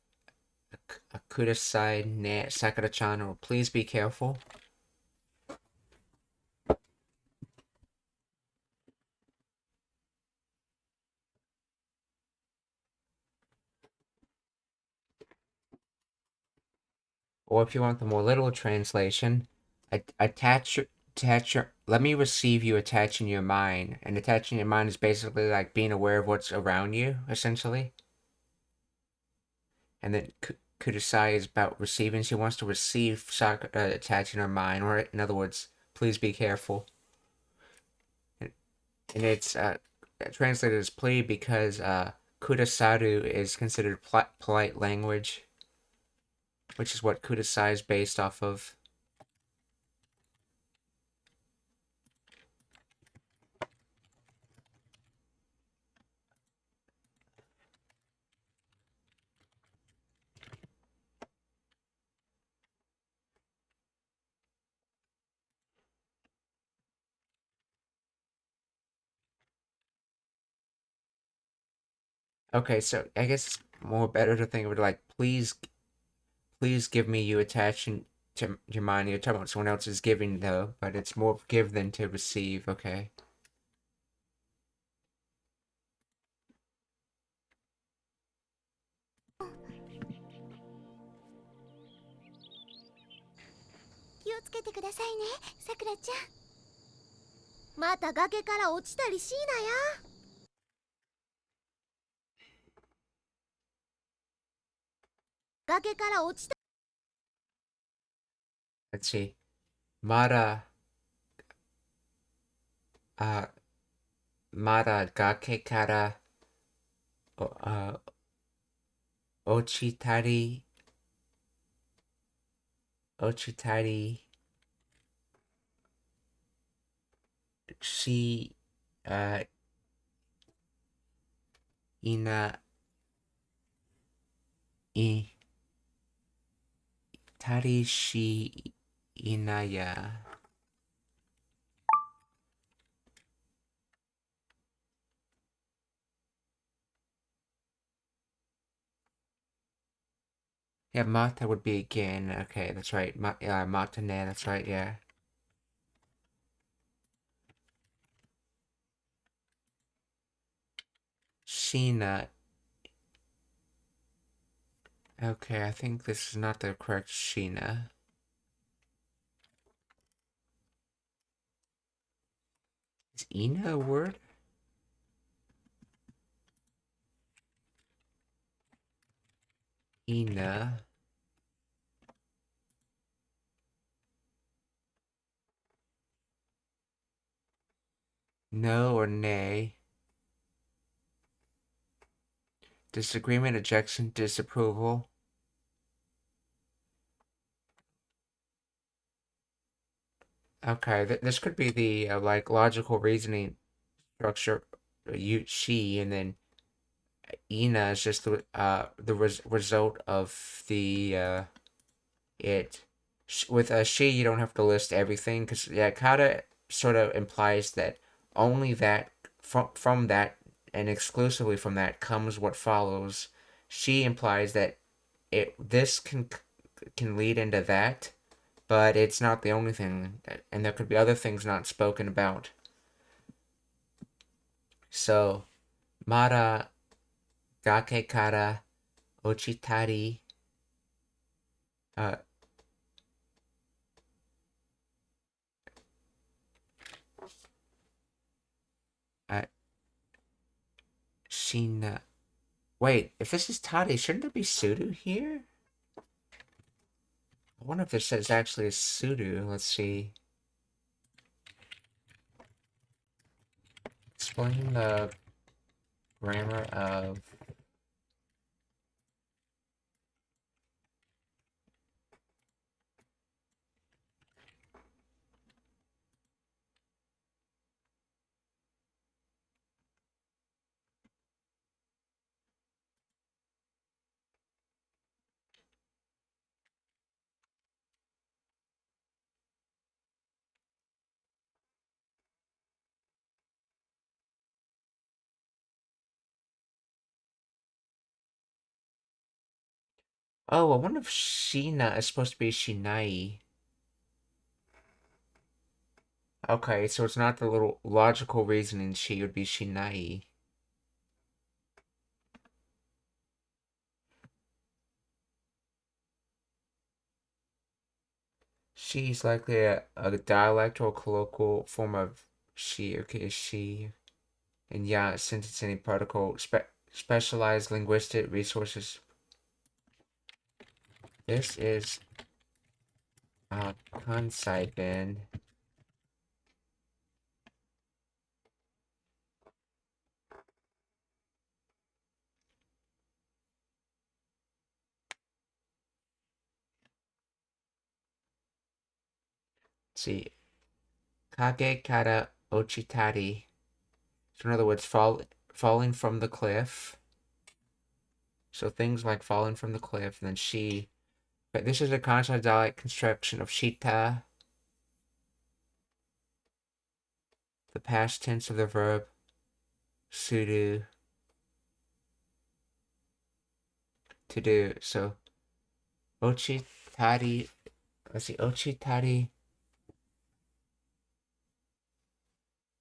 くださいね、Sakura-chan, or please be careful. Or if you want the more literal translation, attach your, let me receive you attaching your mind. And attaching your mind is basically like being aware of what's around you, essentially. And then Kudasai is about receiving. She wants to receive Sakura attaching her mind, or in other words, please be careful. And it's translated as plea because Kudasaru is considered polite language, which is what Kudasai is based off of. Okay, so I guess it's more better to think of it like please give me you attaching your mind, you're talking about someone else is giving though, but it's more give than to receive, okay? Sakura-chan. また崖から落ちたりしなや。崖から落ちた。Let's see. Mara, Mara gake kara, ochitari, shi, ina, tari shi inaya. Yeah, Mata would be again. Okay, that's right. Mata ne, that's right, yeah. Sheena. Okay, I think this is not the correct Sheena. Is Ina a word? Ina. No or nay? Disagreement, objection, disapproval. Okay, this could be the like logical reasoning structure. She, and then Ina is just the result of the it. With a she, you don't have to list everything because yeah, kata sort of implies that only that from that and exclusively from that comes what follows. She implies that this can lead into that, but it's not the only thing, and there could be other things not spoken about. So, Mara gake kara ochitari. Uh, uh, Shina. Wait, if this is Tari, shouldn't there be Sudo here? I wonder if this is actually a Sudo. Let's see. Explain the grammar of. Oh, I wonder if Shina is supposed to be Shinai. Okay, so it's not the little logical reasoning she would be Shinai. She's likely a dialect or colloquial form of she. Okay, she. And yeah, sentencing protocol. Specialized linguistic resources. This is Kansai Ben. See, Kage kara ochitari. So in other words, falling from the cliff. So things like falling from the cliff, and then she. But this is a Kansai dialect construction of shita, the past tense of the verb sudo, to do. So ochitari, let's see, ochitari.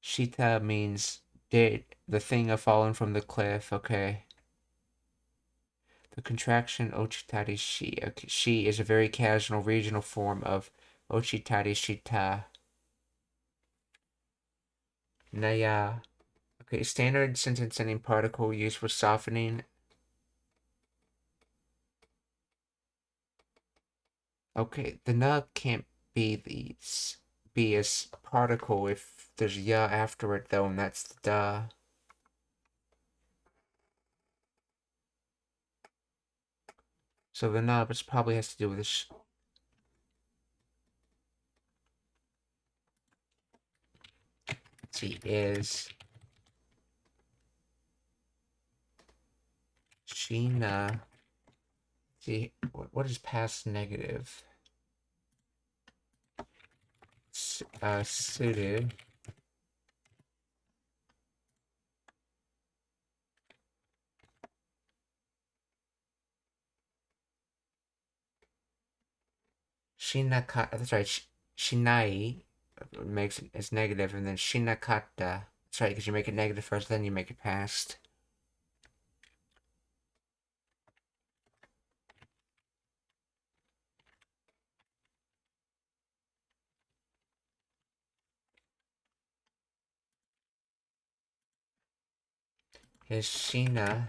Shita means did the thing have fallen from the cliff, okay. The contraction ochitari shi. Okay, shi is a very casual regional form of ochitari shita. Naya. Okay, standard sentence ending particle used for softening. Okay, the na can't be as particle if there's ya after it though, and that's the da. So the na, but probably has to do with this. Let's see, is Sheena. See, what is past negative? Suited. Shinakata, that's right, Shinai makes it as negative, and then Shinakata, that's right, because you make it negative first, then you make it past. Is Shina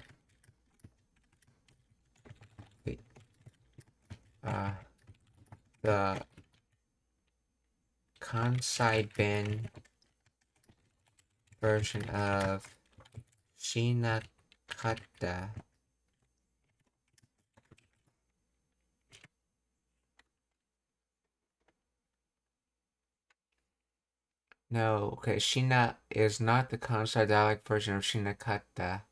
the Kansai Ben version of Shinakata? No, okay, Shina is not the Kansai dialect version of Shinakata.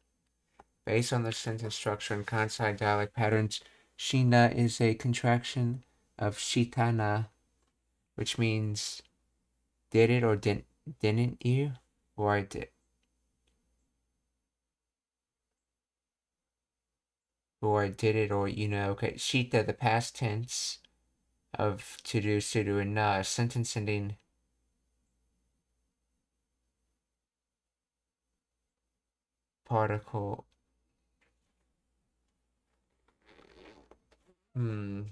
Based on the sentence structure and Kansai dialect patterns, Shina is a contraction of Shitana, which means did it or didn't you? Or I did. Or I did it, or you know. Okay, Shita, the past tense of to do, and na, sentence ending particle. In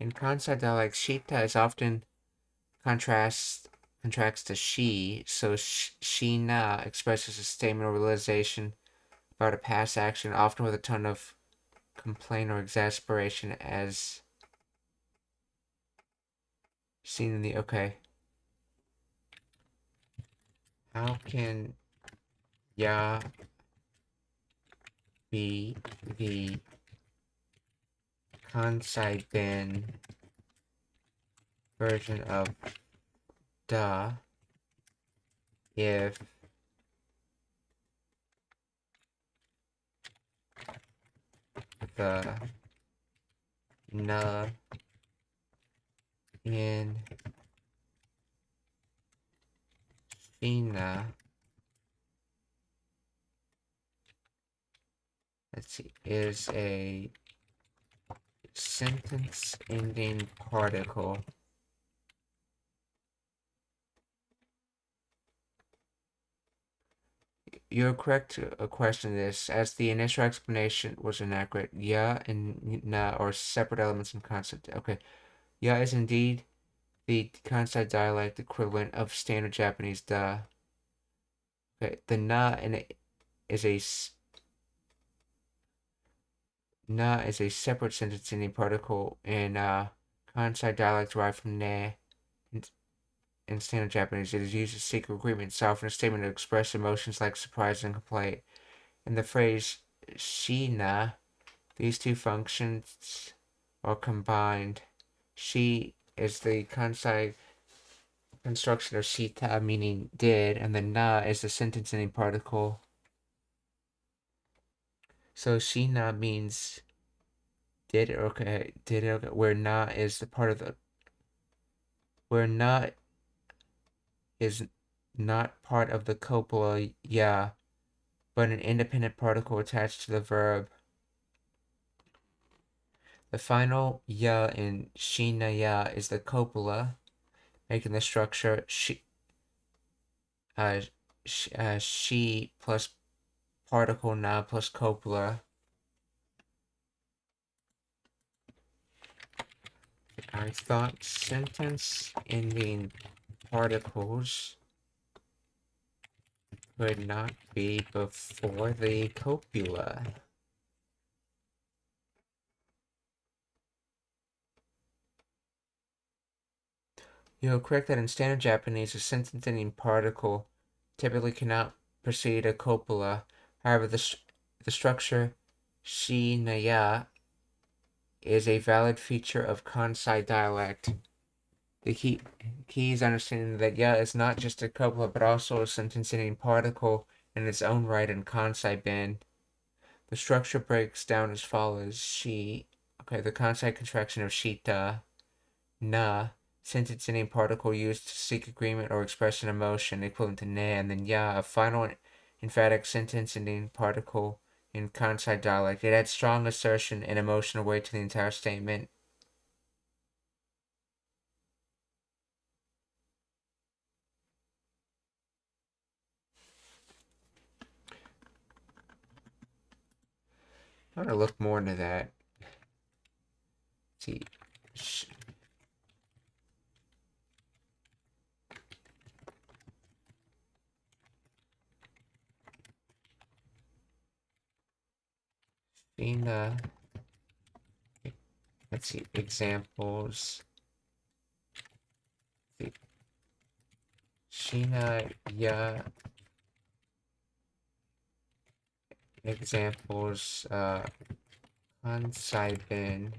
Kansai dialect, Shita is often contracts to she, so she na expresses a statement or realization about a past action, often with a tone of complaint or exasperation, as seen in the okay. How can ya be the Kansai Ben version of da if the na in Shina, let's see, is a sentence ending particle. You're correct to question this, as the initial explanation was inaccurate. Ya and na are separate elements in concept. Okay, ya is indeed the Kansai dialect equivalent of standard Japanese da. Okay, the na is a na is a separate sentence ending particle in Kansai dialect derived from ne. In standard Japanese, it is used as secret agreement, soften a statement to express emotions like surprise and complaint. In the phrase "shina," these two functions are combined. She is the Kansai construction of shita, meaning did, and the na is the sentence ending particle. So shina means did it, okay, where na is the part of the, where na is not part of the copula ya, but an independent particle attached to the verb. The final ya in Shinaya is the copula, making the structure she plus particle na plus copula. I thought sentence ending particles could not be before the copula. You are correct that in standard Japanese, a sentence ending particle typically cannot precede a copula. However, the structure shinaya is a valid feature of Kansai dialect. The key is understanding that ya is not just a copula but also a sentence ending particle in its own right in Kansai Ben. The structure breaks down as follows. The Kansai contraction of shita, na, sentence ending particle used to seek agreement or express an emotion, equivalent to ne, and then ya, a final emphatic sentence ending particle in Kansai dialect. It adds strong assertion and emotional weight to the entire statement. I want to look more into that. Let's see. Let's see, examples. Shina ya examples Kansai Ben.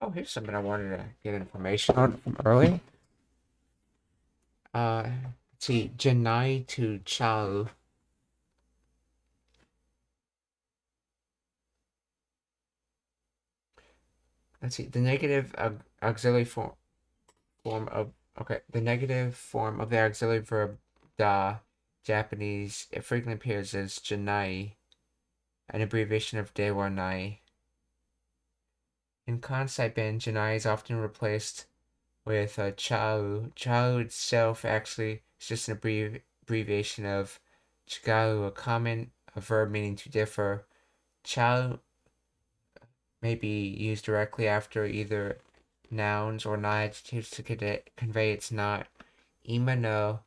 Oh, here's something I wanted to get information on from early. Let's see, Janai to Chao. Let's see, the negative auxiliary form of the negative form of the auxiliary verb da, Japanese, it frequently appears as Janai, an abbreviation of dewa nai. In Kansai Ben, Janai is often replaced with chau. Chau itself actually is just an abbreviation of chigau, a common verb meaning to differ. Chau may be used directly after either nouns or non-adjectives to convey it's not. Ima no,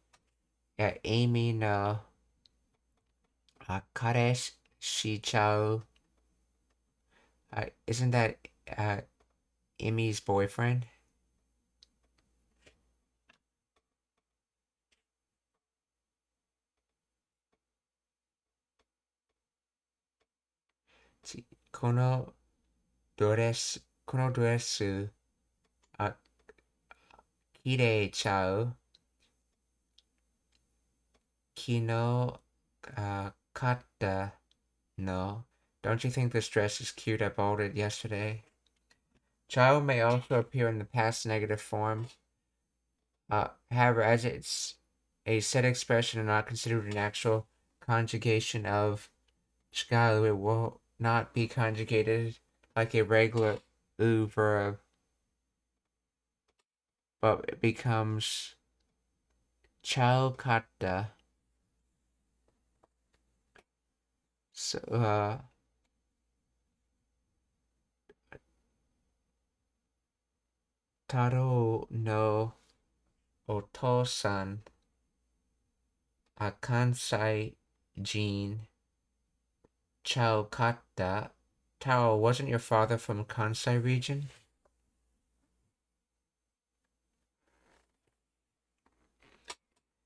Amy no, kare shichau. Isn't that Amy's boyfriend? Kono doresu, kirei chau, kino katta no. Don't you think this dress is cute? I bought it yesterday. Chau may also appear in the past negative form. However, as it's a set expression and not considered an actual conjugation of chigau, it will not be conjugated like a regular u verb, but it becomes chau kata. So, Taro no Otosan, a Kansai Jin Chao Kata. Taro, wasn't your father from Kansai region?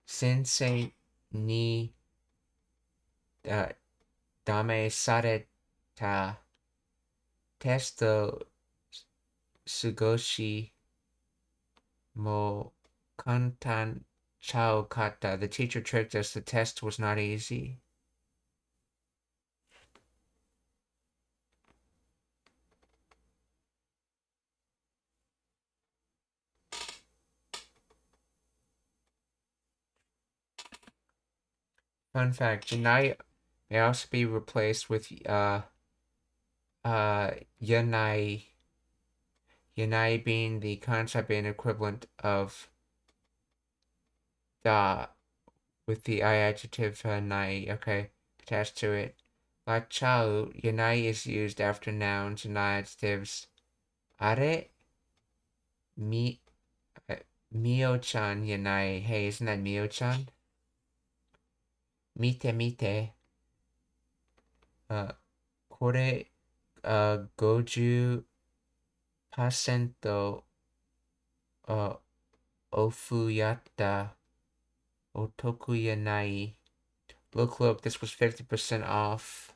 Sensei ni dame sareta testo sugoshi mo kantan chao kata. The teacher tricked us. The test was not easy. Fun fact, Janai may also be replaced with Yanai. Yanai being the concept and equivalent of da with the I adjective nai, okay, attached to it. Like chao, Yanai is used after nouns and adjectives. Are mi Mio-chan Yanai. Hey, isn't that Mio-chan? Mite. Kore 50% ofu yatta otoku yanai. Look, this was 50% off.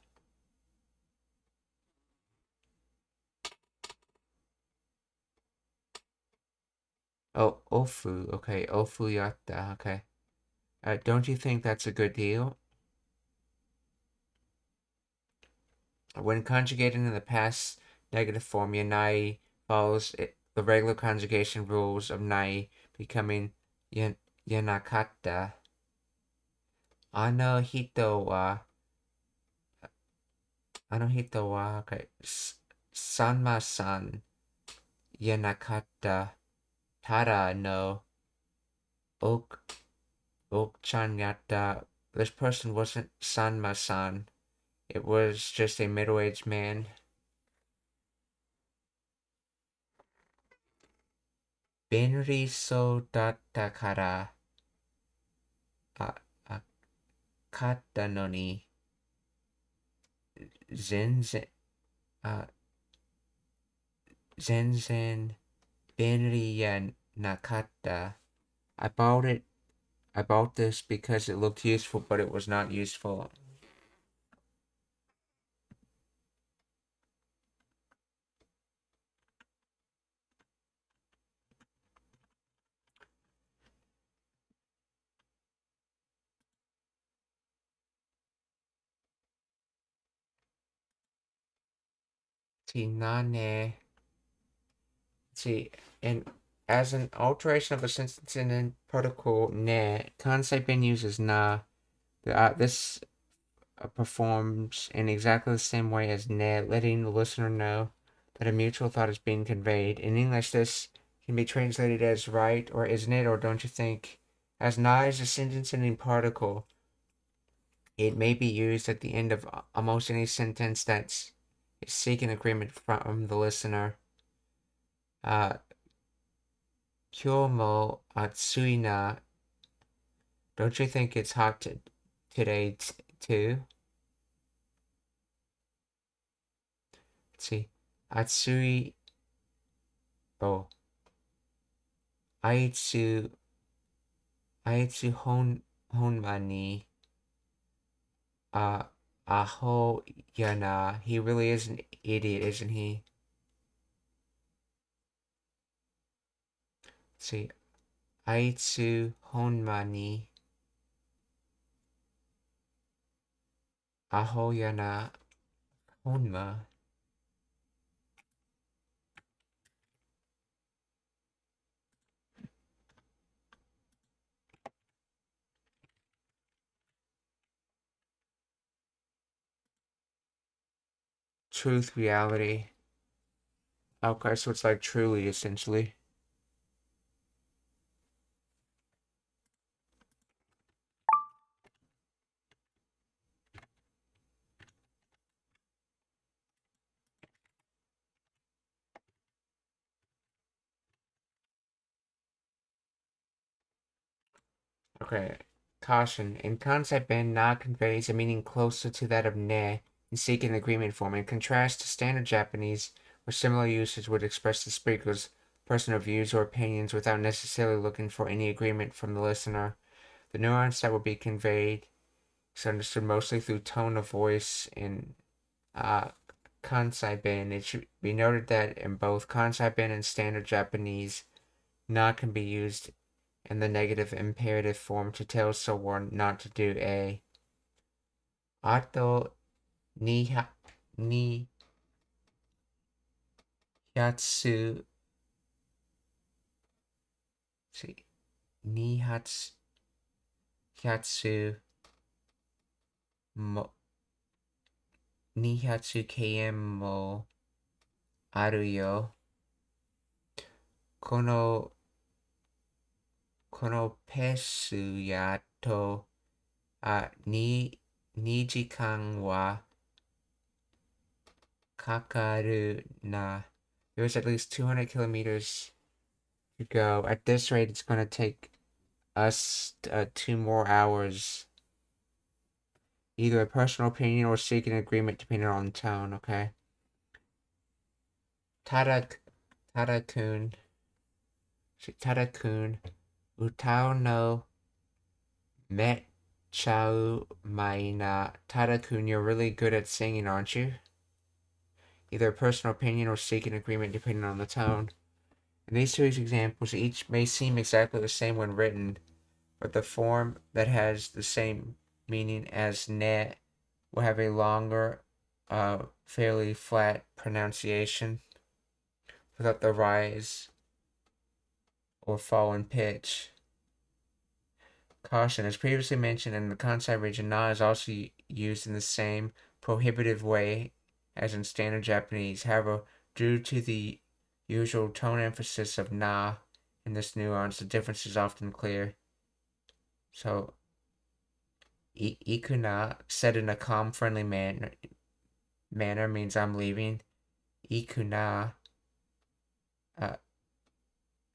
Oh, ofu, okay, ofu yatta, okay. Don't you think that's a good deal? When conjugated in the past negative form, yanai follows the regular conjugation rules of nai, becoming yanakata. Anohito wa, okay, sanma-san yanakata tara no ok-chan yatta. This person wasn't sanma-san. It was just a middle-aged man. Benri so datta kara kata noni zenzen benri ya nakata. I bought this because it looked useful, but it was not useful. Tinane. See, and as an alteration of a sentence in protocol ne, Kansai bin uses na. This performs in exactly the same way as ne, letting the listener know that a mutual thought is being conveyed. In English, this can be translated as right or isn't it, or don't you think? As na is a sentence-ending particle, it may be used at the end of almost any sentence that's seeking agreement from the listener. Kyou mo atsui na. Don't you think it's hot today too? Let's see. Atsui. Oh. Aitsu honma ni. Aho yana. He really is an idiot, isn't he? Let's see. Aitsu honma ni. Aho yana honma. Truth, reality. Okay, so it's like truly, essentially. Okay. Caution. In Kansai Ben, na conveys a meaning closer to that of ne in seeking agreement form. In contrast to standard Japanese, where similar usage would express the speaker's personal views or opinions without necessarily looking for any agreement from the listener. The nuance that will be conveyed is understood mostly through tone of voice in Kansai Ben. It should be noted that in both Kansai Ben and standard Japanese, na can be used in the negative imperative form to tell someone not to do a. Ato ni yatsu ni yatsu mo ni yatsu km mo aru yo. Konoペースやと2時間はかかるな. There's at least 200 kilometers to go. At this rate, it's going to take us 2 more hours. Either a personal opinion or seeking agreement depending on the tone, okay? Tada-kun, utao no met chau maina. Tada-kun, you're really good at singing, aren't you? Either a personal opinion or seeking agreement depending on the tone. In these two examples, each may seem exactly the same when written, but the form that has the same meaning as ne will have a longer, fairly flat pronunciation without the rise or fall in pitch. Caution, as previously mentioned, in the Kansai region, na is also used in the same prohibitive way as in standard Japanese. However, due to the usual tone emphasis of na in this nuance, the difference is often clear. So, ikuna, said in a calm, friendly manner means I'm leaving. Ikuna,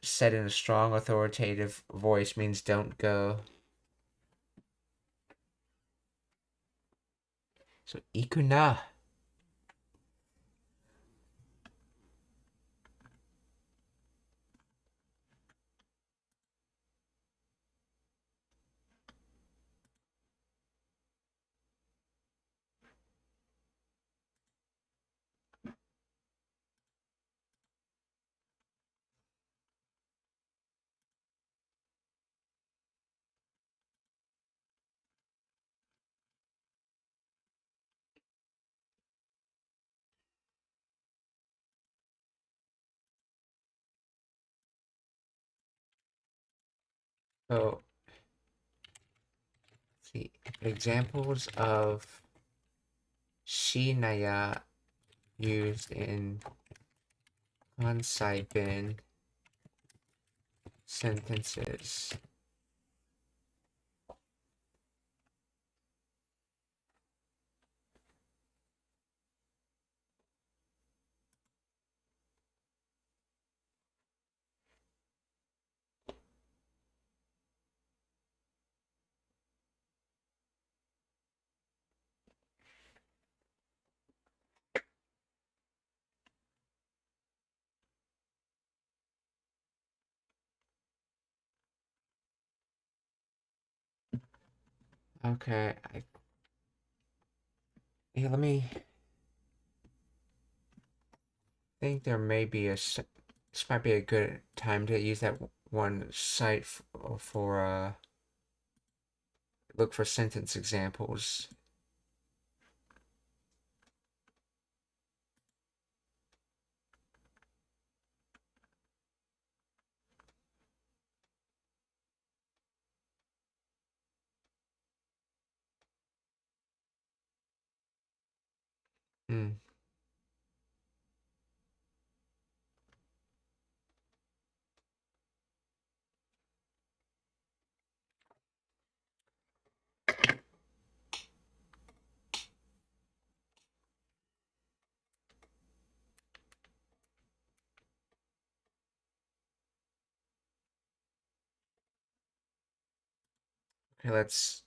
said in a strong, authoritative voice means don't go. So, ikuna. So, see, examples of shinaya used in Kansai Ben sentences. Okay, let me think there may be this might be a good time to use that one site for look for sentence examples. Hmm. Okay, let's...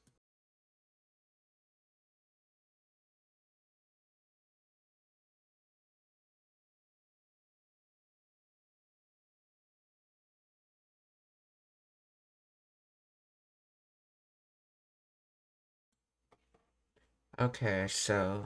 Okay, so...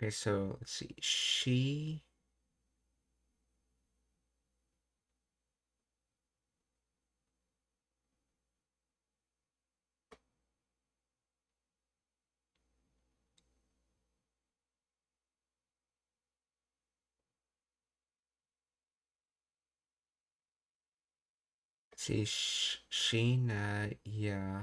Okay, so let's see. She... See, Sheena, yeah.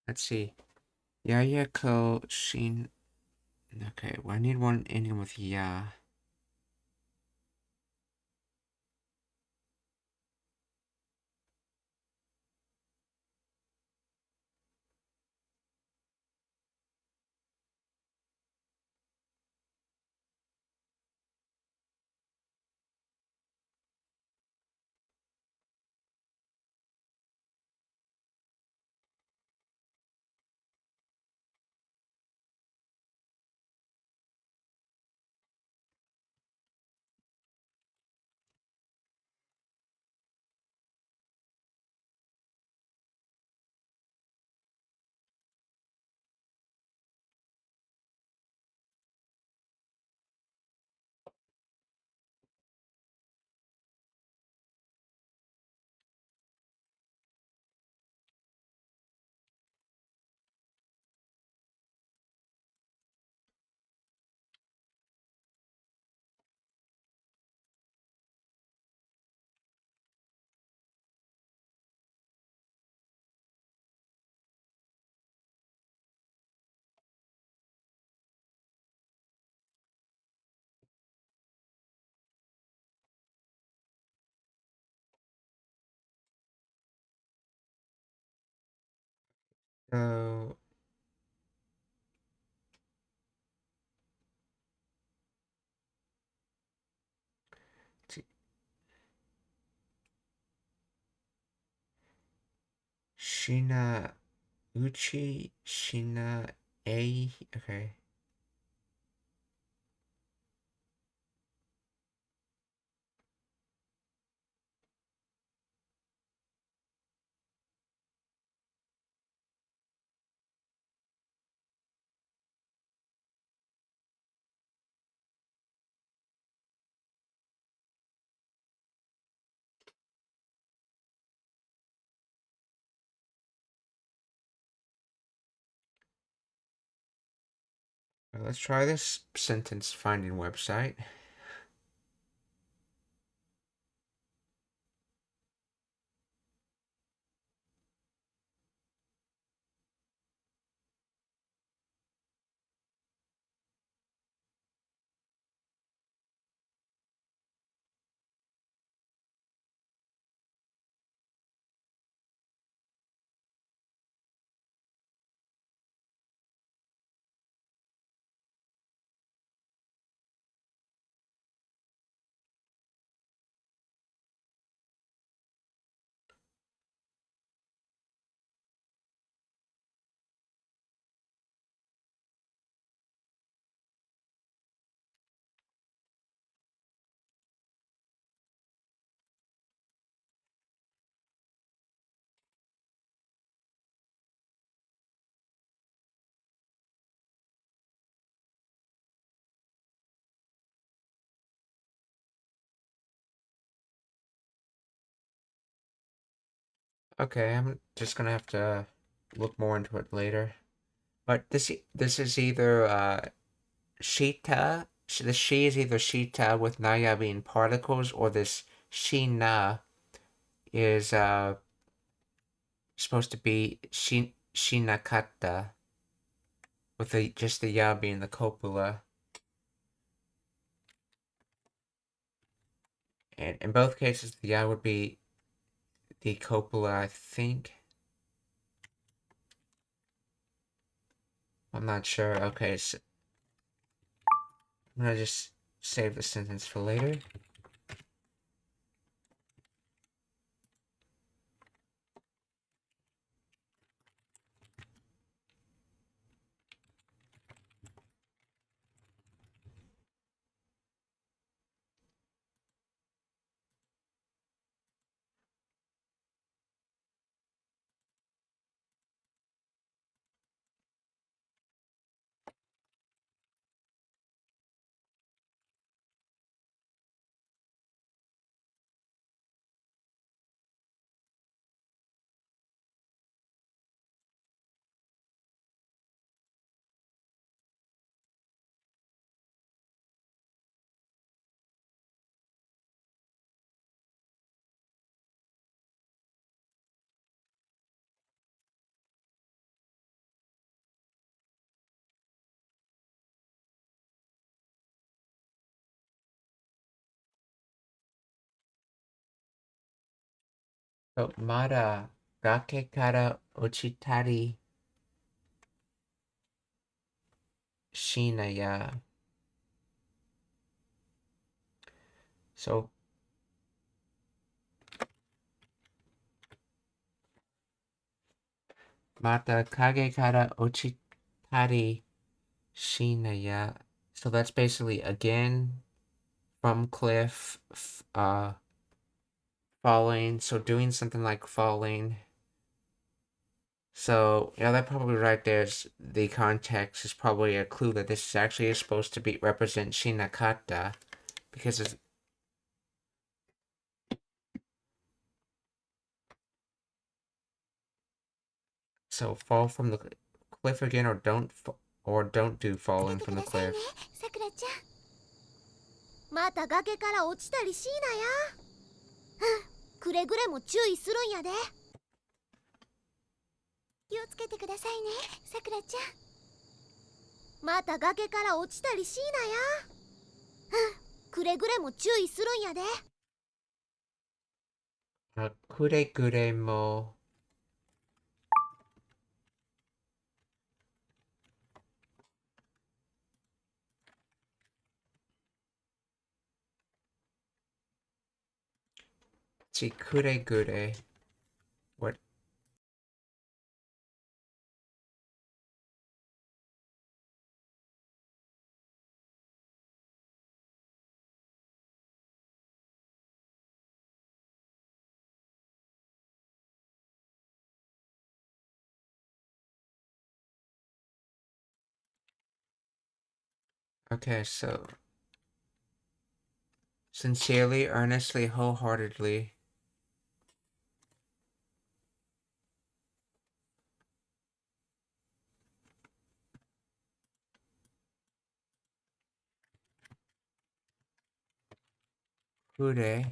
Let's see. Yayako, Sheen... Okay, well, I need one ending with ya. So... Shina Uchi, Shina A. Okay. Let's try this sentence finding website. Okay, I'm just gonna have to look more into it later. But this is either Shita. The she is either Shita with Naya being particles, or this Shina is supposed to be Shinakata with just the ya being the copula. And in both cases, the ya would be the copula, I think. I'm not sure. Okay, so I'm gonna just save the sentence for later. So, Mada Gake kara ochitari Shinaya. So, Mata kage kara ochitari Shinaya. So that's basically again from cliff, falling. So doing something like falling. So yeah, that probably right there is the context is probably a clue that this is actually supposed to be represent Shinakata, because it's so fall from the cliff again, or don't do falling from the cliff. さくらちゃん、また崖から落ちたりしいなや。くれぐれも注意するんやで。気をつけてくださいね、さくらちゃん。また崖から落ちたりしいなや。くれぐれも注意するんやで。くれぐれもくれぐれ what Okay, so sincerely, earnestly, wholeheartedly. Kure.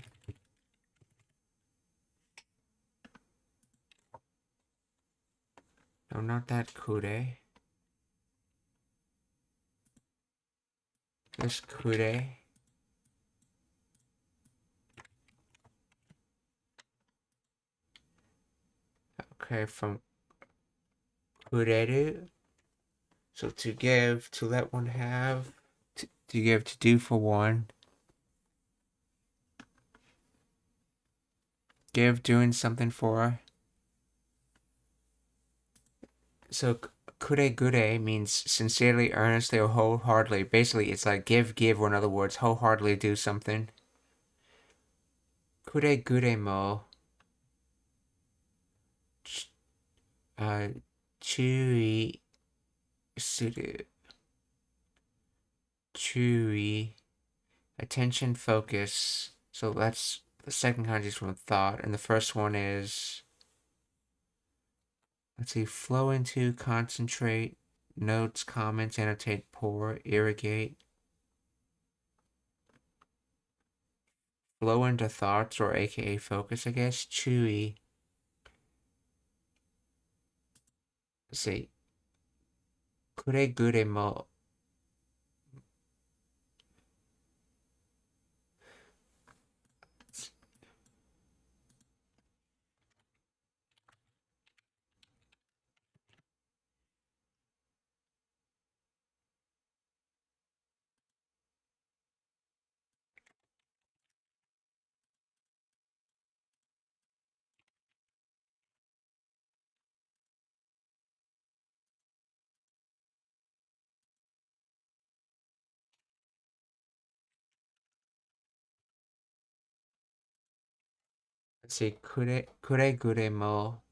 No, not that kure. This kure. Okay, from kureru. So to give, to let one have, to give, to do for one. Give, doing something for. So kuregure means sincerely, earnestly, or wholeheartedly. Basically, it's like give, or in other words, wholeheartedly do something. Kuregure mo. 注意する 注意 attention, focus. So that's the second kanji is from thought, and the first one is let's see, flow into, concentrate, notes, comments, annotate, pour, irrigate. Flow into thoughts, or aka focus, I guess. Chewy. Let's see. Kuregure mo. Let's see. Kuregure mo.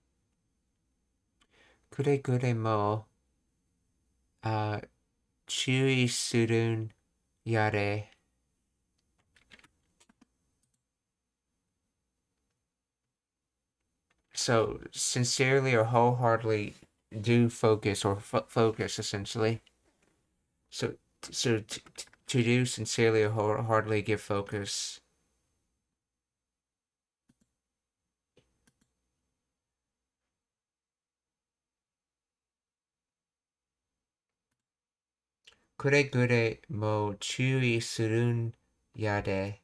Kuregure mo. Chewy surun yare. So, sincerely or wholeheartedly do focus, or focus, essentially. So to do sincerely or wholeheartedly give focus. Kuregure mo chewy surun yare.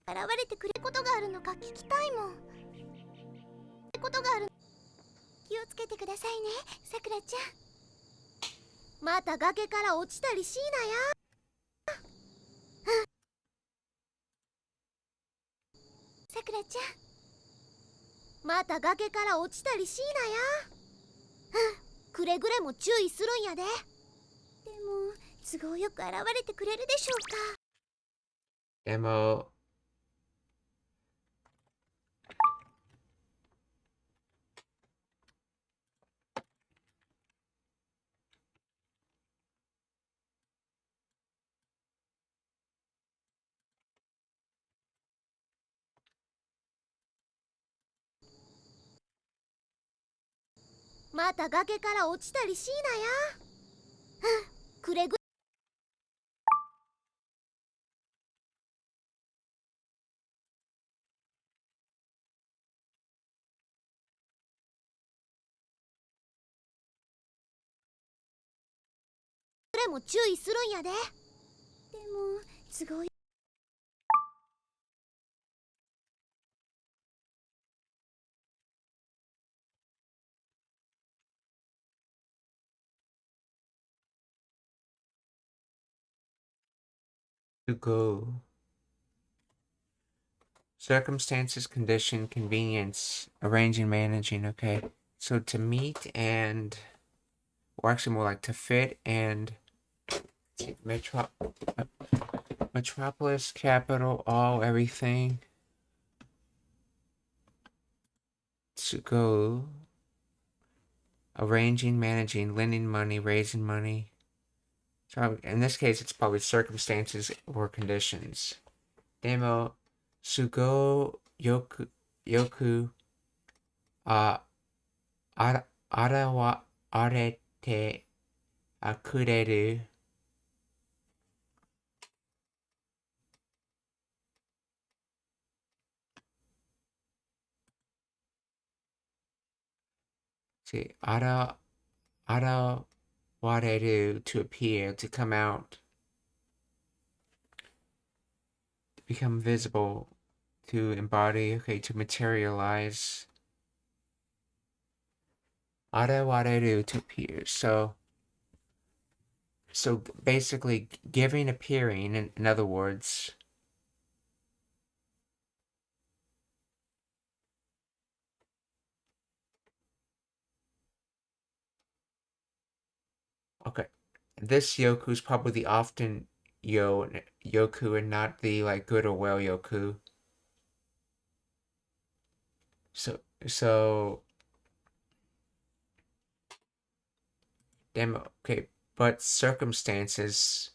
現れてくれることがあるのか聞きたいもん。ことがある。気をつけてくださいね、さくらちゃん。また崖から落ちたりしいなや。さくらちゃん。また崖から落ちたりしいなや。くれぐれも注意するんやで。でも都合よく現れてくれるでしょうか。でもまた崖から落ちたりしいなや。くれぐれも注意するんやで。でも都合よto go. Circumstances, condition, convenience, arranging, managing. Okay, so to meet and, or actually more like to fit and, metropolis, capital, all, everything. To go. Arranging, managing, lending money, raising money. So in this case, it's probably circumstances or conditions. Demo, sugo yoku arete kureru. See, wareru, to appear, to come out, to become visible, to embody, okay, to materialize. Wareru, to appear. So basically giving, appearing, in other words. Okay, this yoku is probably the often yoku and not the like good or well yoku. So okay, but circumstances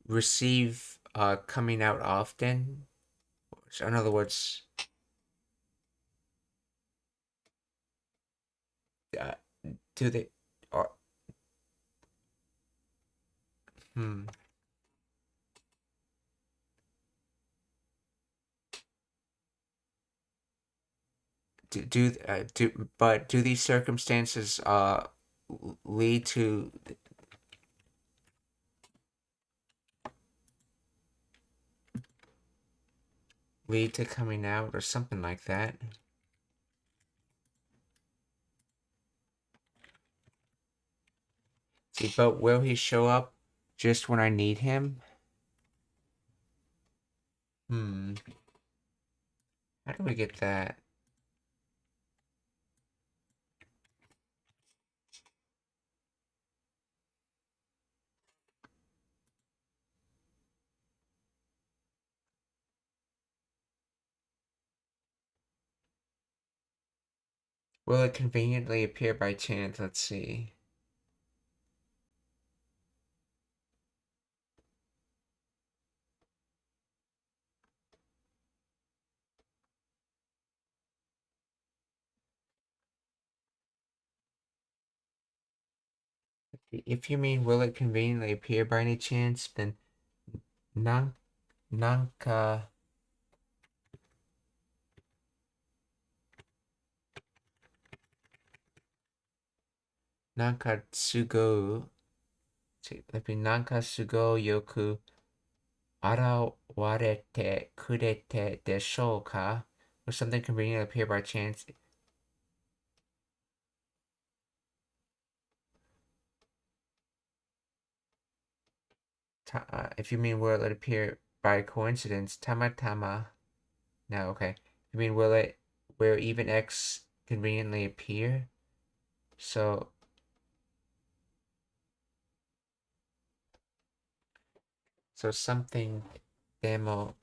receive coming out often. So in other words, do they or do these circumstances lead to coming out or something like that? See, but will he show up just when I need him? How do we get that? Will it conveniently appear by chance? Let's see. If you mean will it conveniently appear by any chance, then nanka tsugo nanka tsugo yoku arawarete kurete deshou ka? Will something conveniently appear by chance? If you mean will it appear by coincidence, tamatama. No, okay. You mean will even X conveniently appear? So something demo.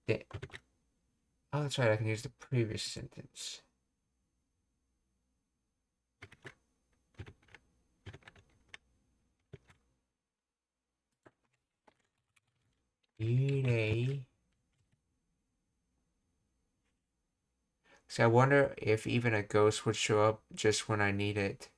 Oh, that's right. I can use the previous sentence. Yurei. So I wonder if even a ghost would show up just when I need it.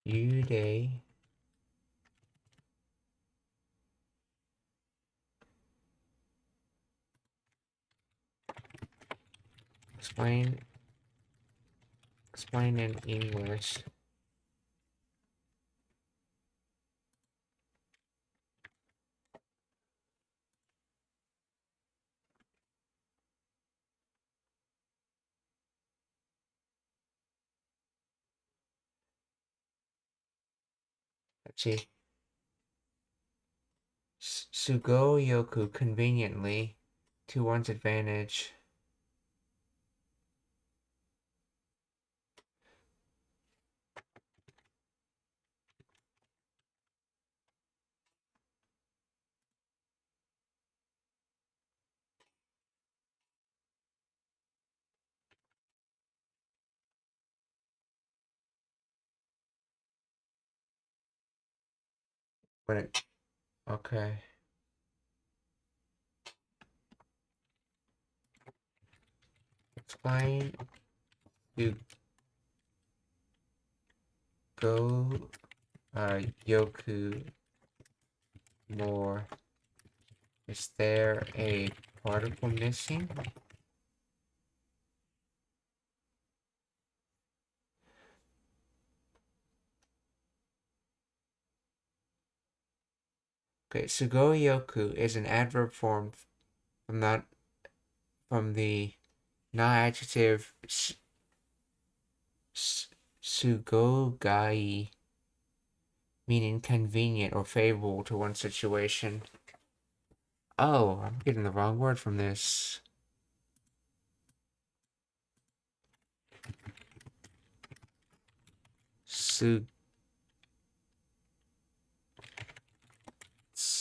Yurei. Explain in English. Let's see. Sugoyoku conveniently to one's advantage. Okay. Explain to go yoku more. Is there a particle missing? Okay, sugoyoku is an adverb form from the non-adjective sugogai, meaning convenient or favorable to one situation. Oh, I'm getting the wrong word from this.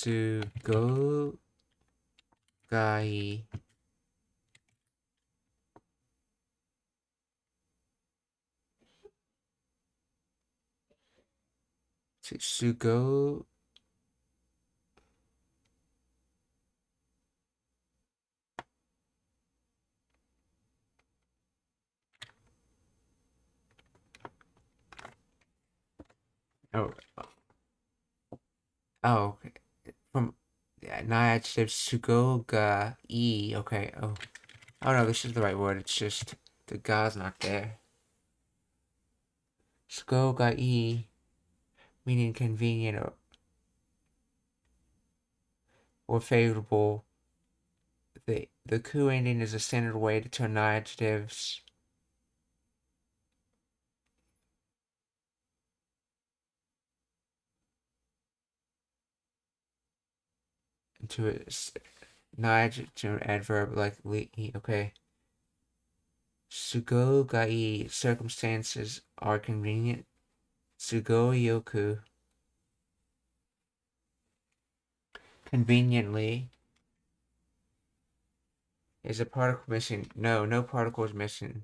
Sugogai Sugo. Oh, oh, from non-adjective sugo ga e. Okay. Oh, no, this is the right word. It's just the ga's not there. Sugo ga e, meaning convenient or favorable. The ku ending is a standard way to turn non-adjectives into a non-adjective adverb like okay. Sugo gai, circumstances are convenient. Sugo yoku, conveniently. Is a particle missing? No, no particle is missing.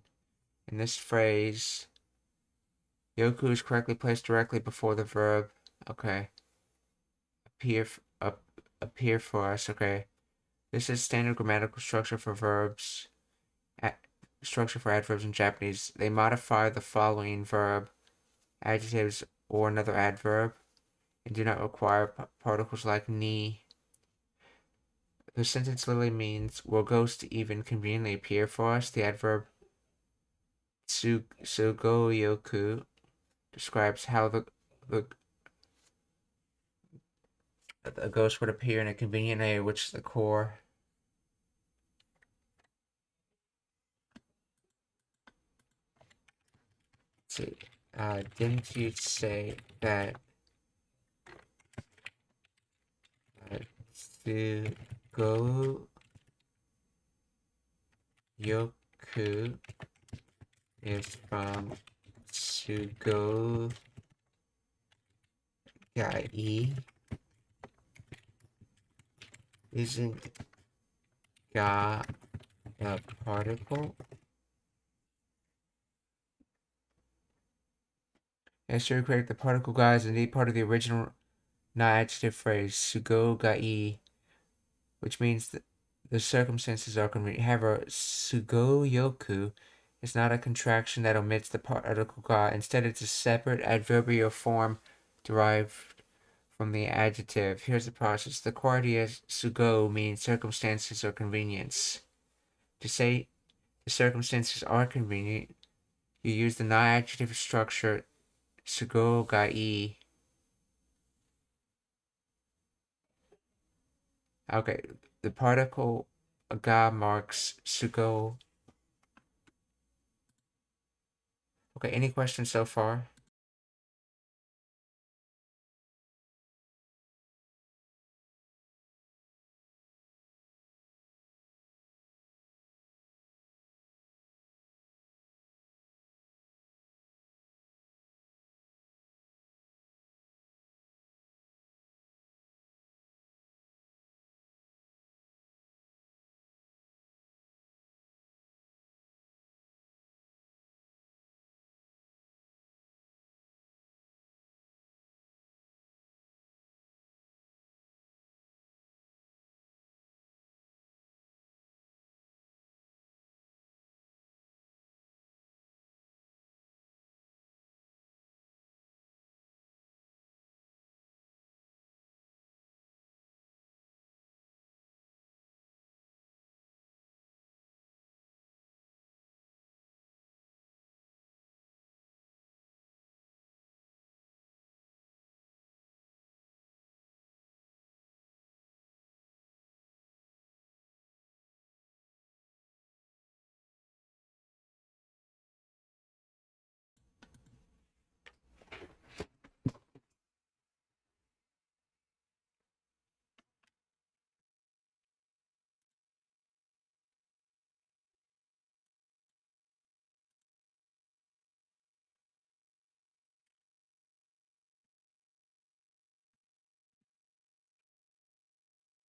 In this phrase, yoku is correctly placed directly before the verb. Okay. Appear for us. Okay. This is standard grammatical structure for verbs. Structure for adverbs in Japanese. They modify the following verb, adjectives, or another adverb, and do not require particles like ni. The sentence literally means will ghost even conveniently appear for us. The adverb sugoyoku describes how the ghost would appear in a convenient way, which is the core. Let's see. Didn't you say that Sugoyoku is from Sugo Gai? Isn't ga a particle? Yes, you're correct. The particle ga is indeed part of the original non-adjective phrase sugo gai, which means that the circumstances are convenient. However, sugoyoku is not a contraction that omits the particle ga. Instead, it's a separate adverbial form derived from the adjective. Here's the process. The core idea sugo means circumstances or convenience. To say the circumstances are convenient, you use the non-adjective structure sugo gai. Okay, the particle ga marks sugo. Okay, any questions so far?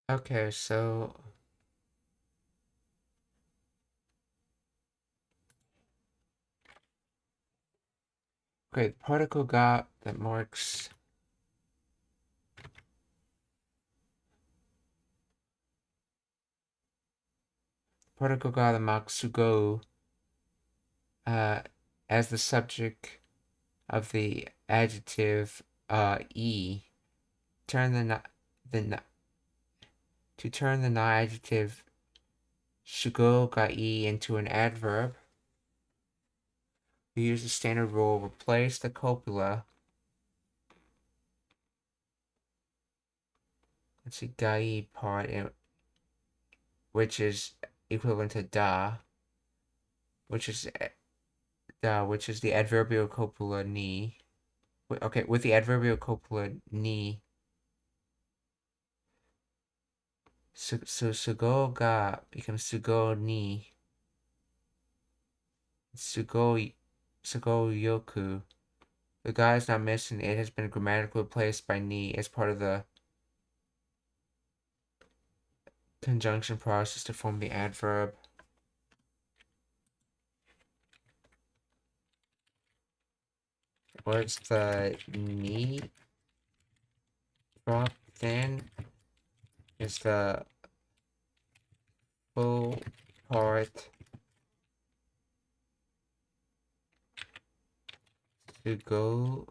Okay, so the particle ga that marks particle ga the sugou as the subject of the adjective e. Turn the to turn the non-adjective sugou ga e into an adverb, we use the standard rule: replace the copula. Let's see, gai part, which is equivalent to da, which is the adverbial copula ni. Okay, with the adverbial copula ni. So sugo ga becomes sugo ni. Sugo yoku. The ga is not missing. It has been grammatically replaced by ni as part of the conjunction process to form the adverb. What's the ni drop then is the full part sugo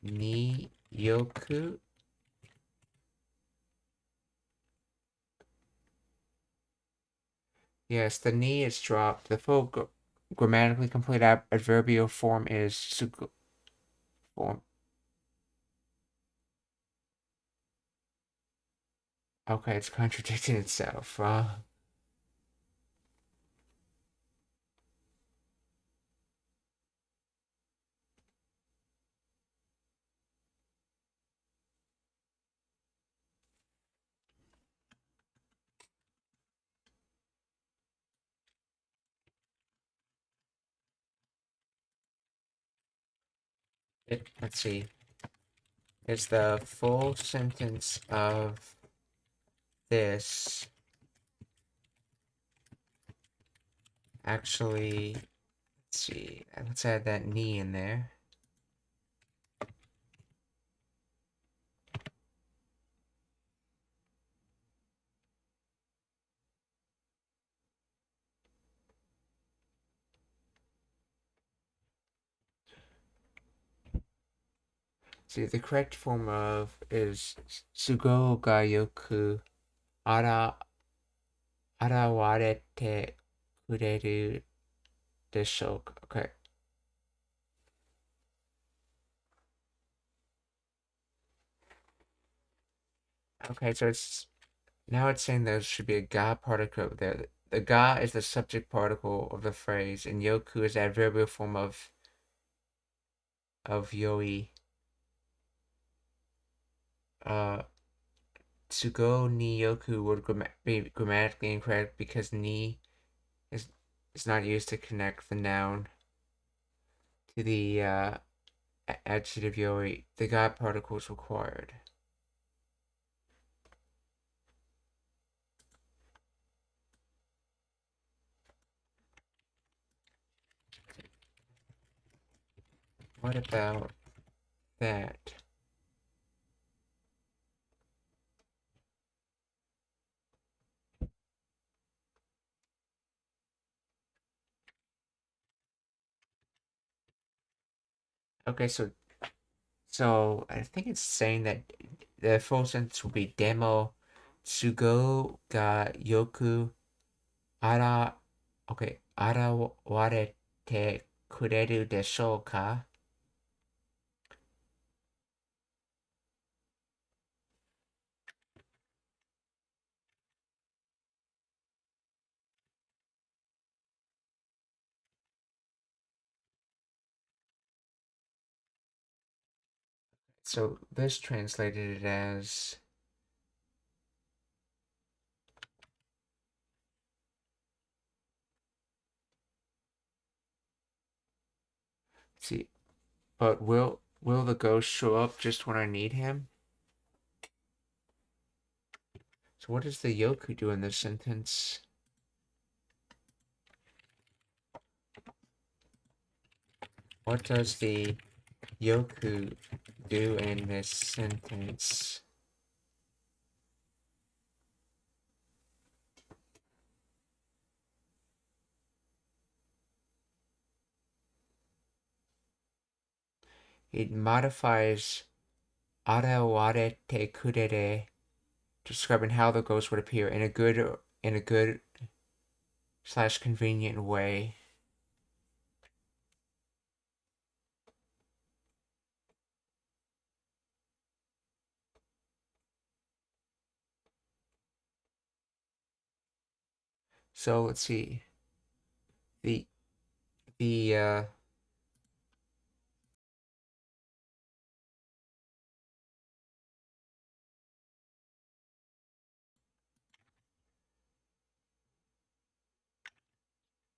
ni yoku. Yes, the ni is dropped. The full grammatically complete adverbial form is sugo form. Okay, it's contradicting itself. Let's see. Is the full sentence of this actually, let's see, let's add that ni in there. See, the correct form of is sugo ga yoku arawarete kureru deshou. Okay. Okay, so it's saying there should be a ga particle there. The ga is the subject particle of the phrase, and yoku is the adverbial form of yoi. Tsugo ni yoku would be grammatically incorrect because ni is not used to connect the noun to the adjective yoi. The ga particle is required. What about that? Okay, so I think it's saying that the full sentence will be demo tsugo ga yoku arawarete kureru deshou ka? So this translated it as see, but will the ghost show up just when I need him? So what does the yoku do in this sentence? What does the yoku do in this sentence? it modifies 現れてくれる describing how the ghost would appear in a good slash convenient way. So let's see. The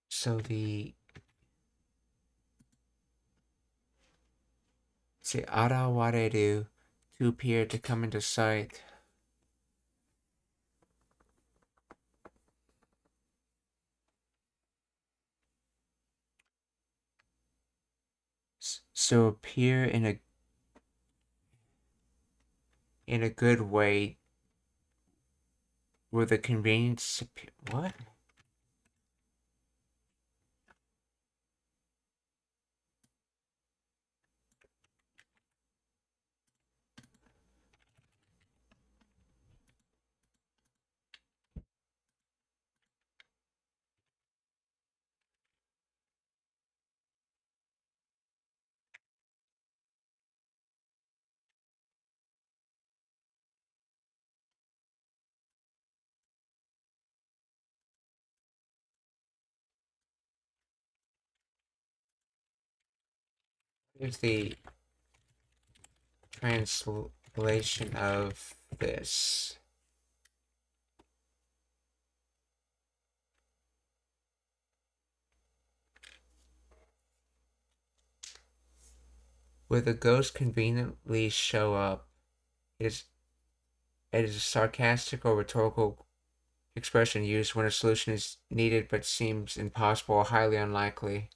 so the say 現れる to appear to come into sight. So appear in a good way with a convenience. What? Here's the translation of this. Where the ghost conveniently show up, it is a sarcastic or rhetorical expression used when a solution is needed but seems impossible or highly unlikely.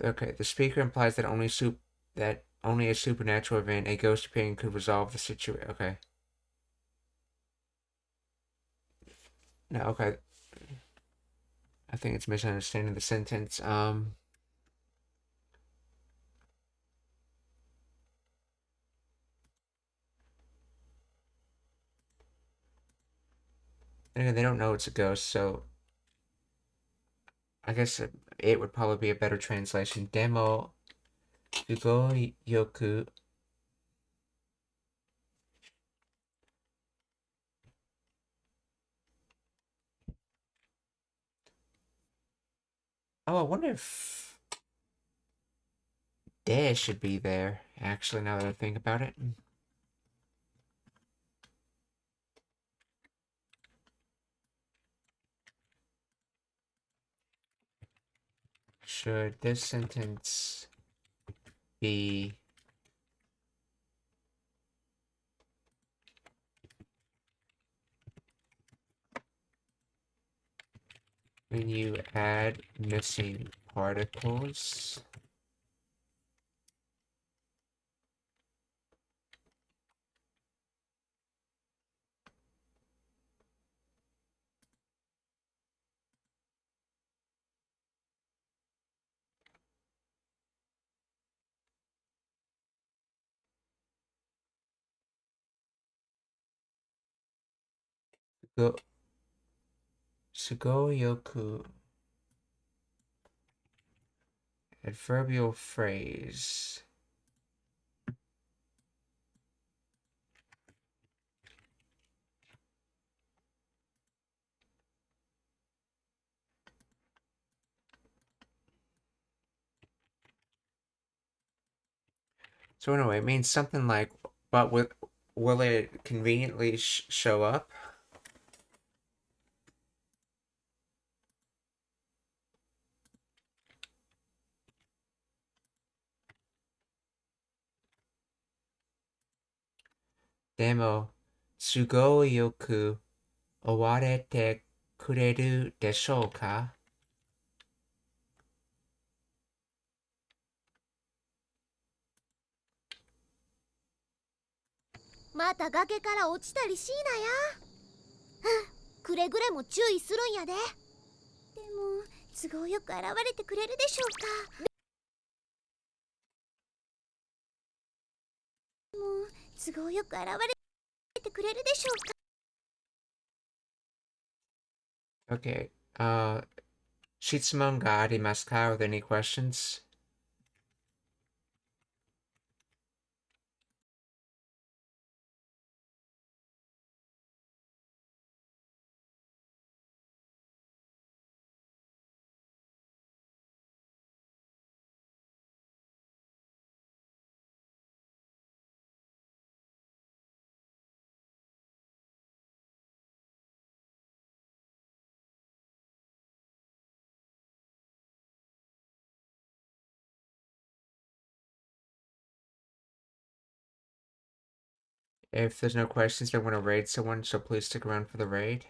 Okay, the speaker implies that only a supernatural event, a ghost appearing, could resolve the situation. Okay. No, okay. I think it's misunderstanding the sentence. Anyway, they don't know it's a ghost, so I guess it would probably be a better translation. Demo Sugoi Yoku. Oh, I wonder if De should be there, actually, now that I think about it. Should this sentence be when you add missing particles? Sugoyoku. Adverbial phrase. So anyway, it means something like, but will it conveniently show up? Demo, Sugoyoku owarete kureru deshou ka? また崖から落ちたりしいなや。くれぐれも注意するんやで。でも都合よく現れてくれるでしょうか。都合よく現れてくれるでしょうか。 Okay. 質問がありますか? Are there any questions? If there's no questions, I want to raid someone, so please stick around for the raid.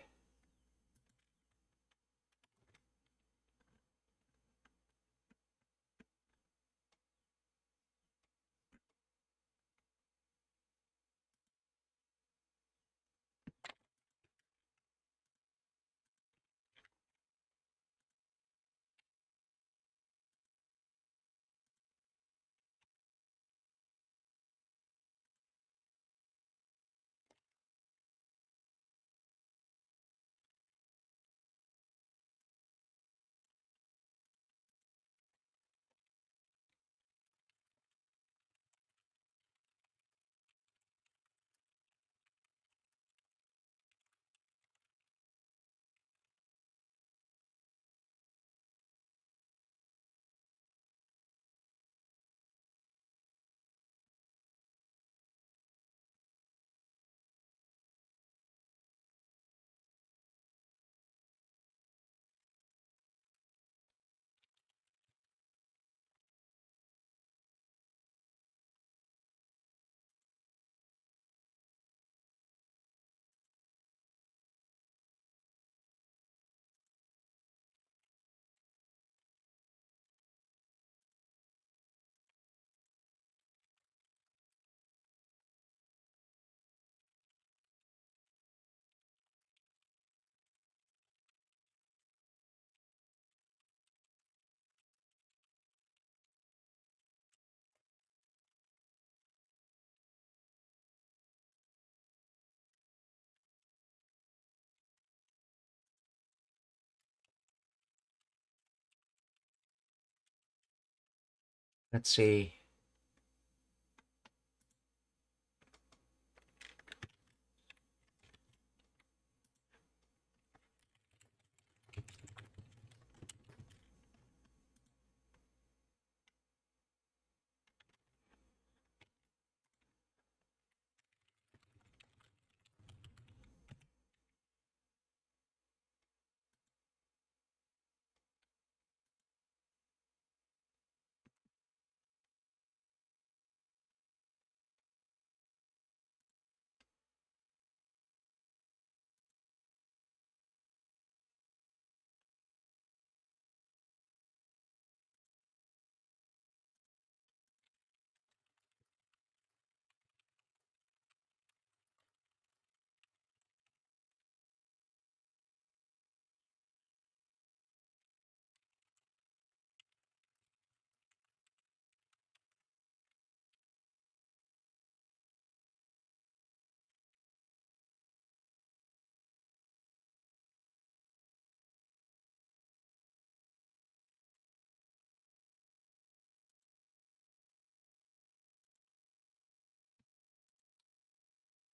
Let's see.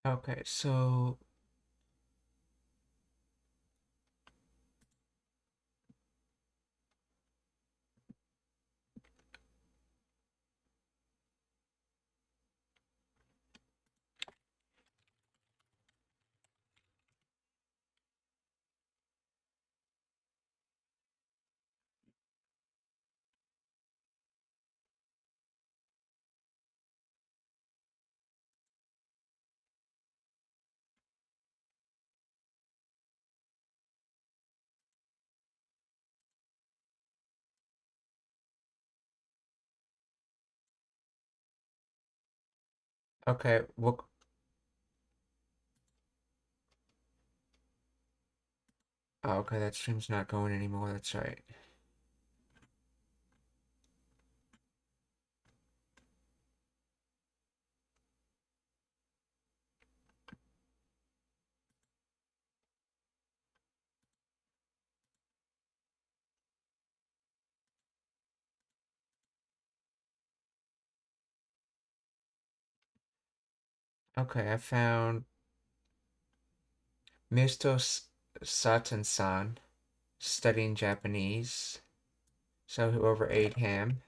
Okay, so okay, what? Oh, okay, that stream's not going anymore. That's right. Okay, I found Mr. Satan-san studying Japanese. So whoever ate him.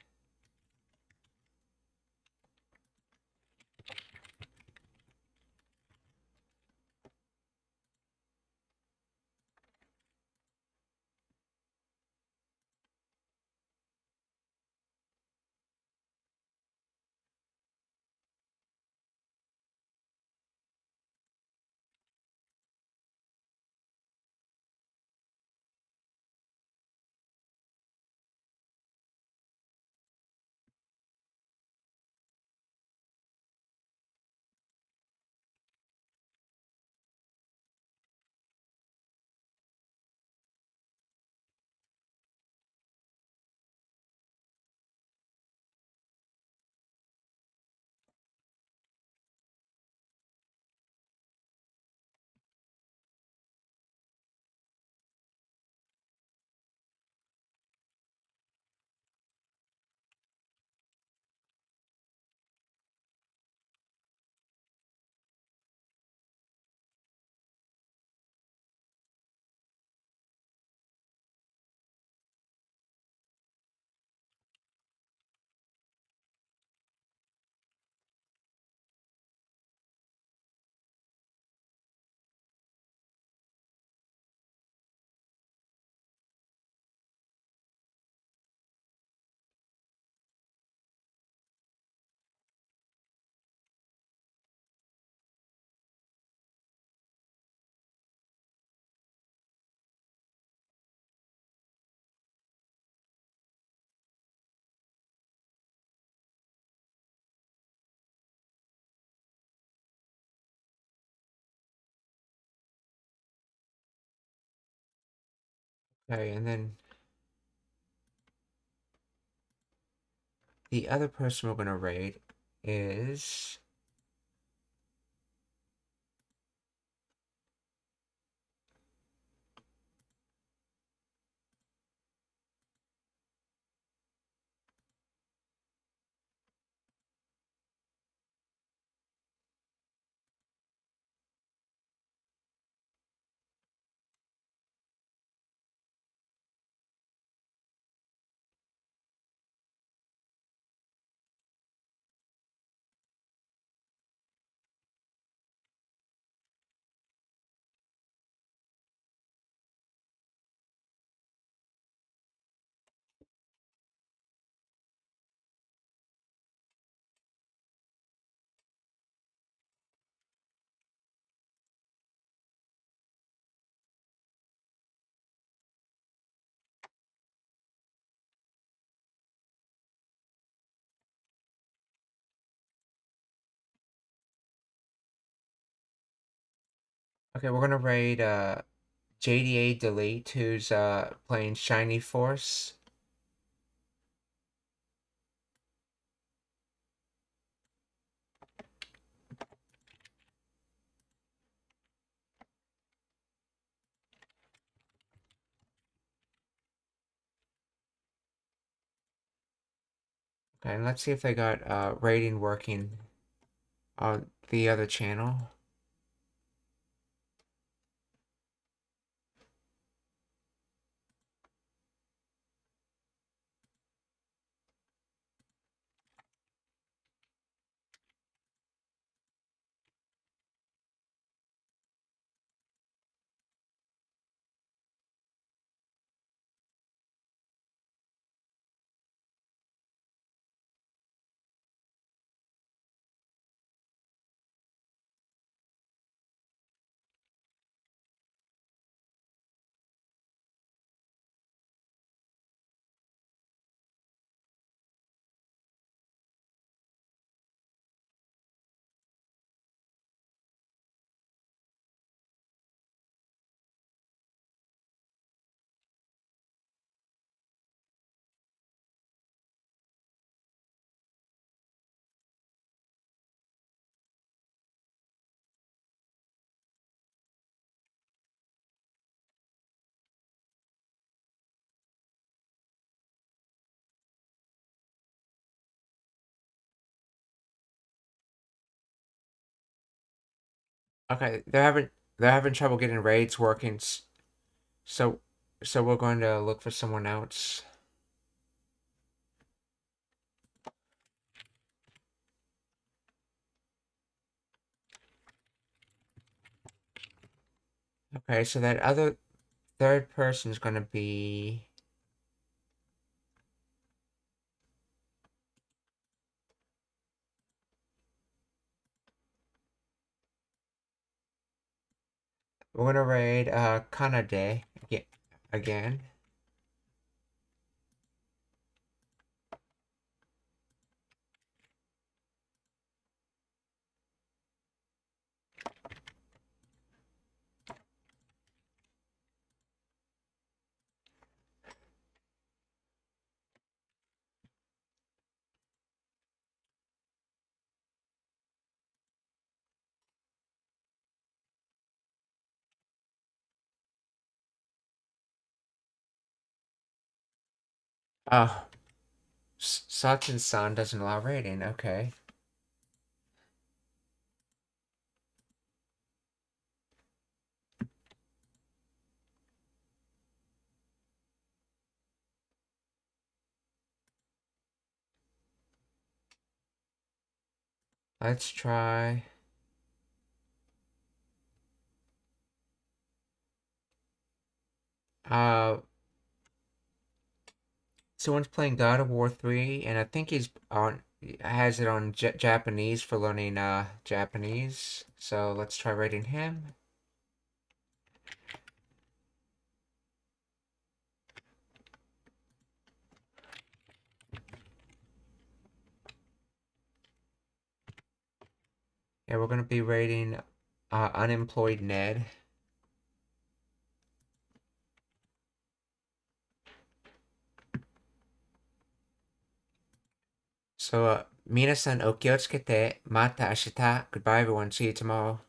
Okay, and then the other person we're going to raid is... Okay, we're going to raid JDA Delete, who's playing Shiny Force. Okay, and let's see if they got rating working on the other channel. Okay, they're having trouble getting raids working. So so we're going to look for someone else. Okay, so that other third person is going to be. We're going to raid Kanade again. Oh, Sachin-san doesn't allow raiding. Okay. Let's try. Someone's playing God of War 3, and I think has it on Japanese for learning Japanese. So let's try rating him. Yeah, we're gonna be rating Unemployed Ned. So, minasan o kyotsukete, mata ashita. Goodbye, everyone. See you tomorrow.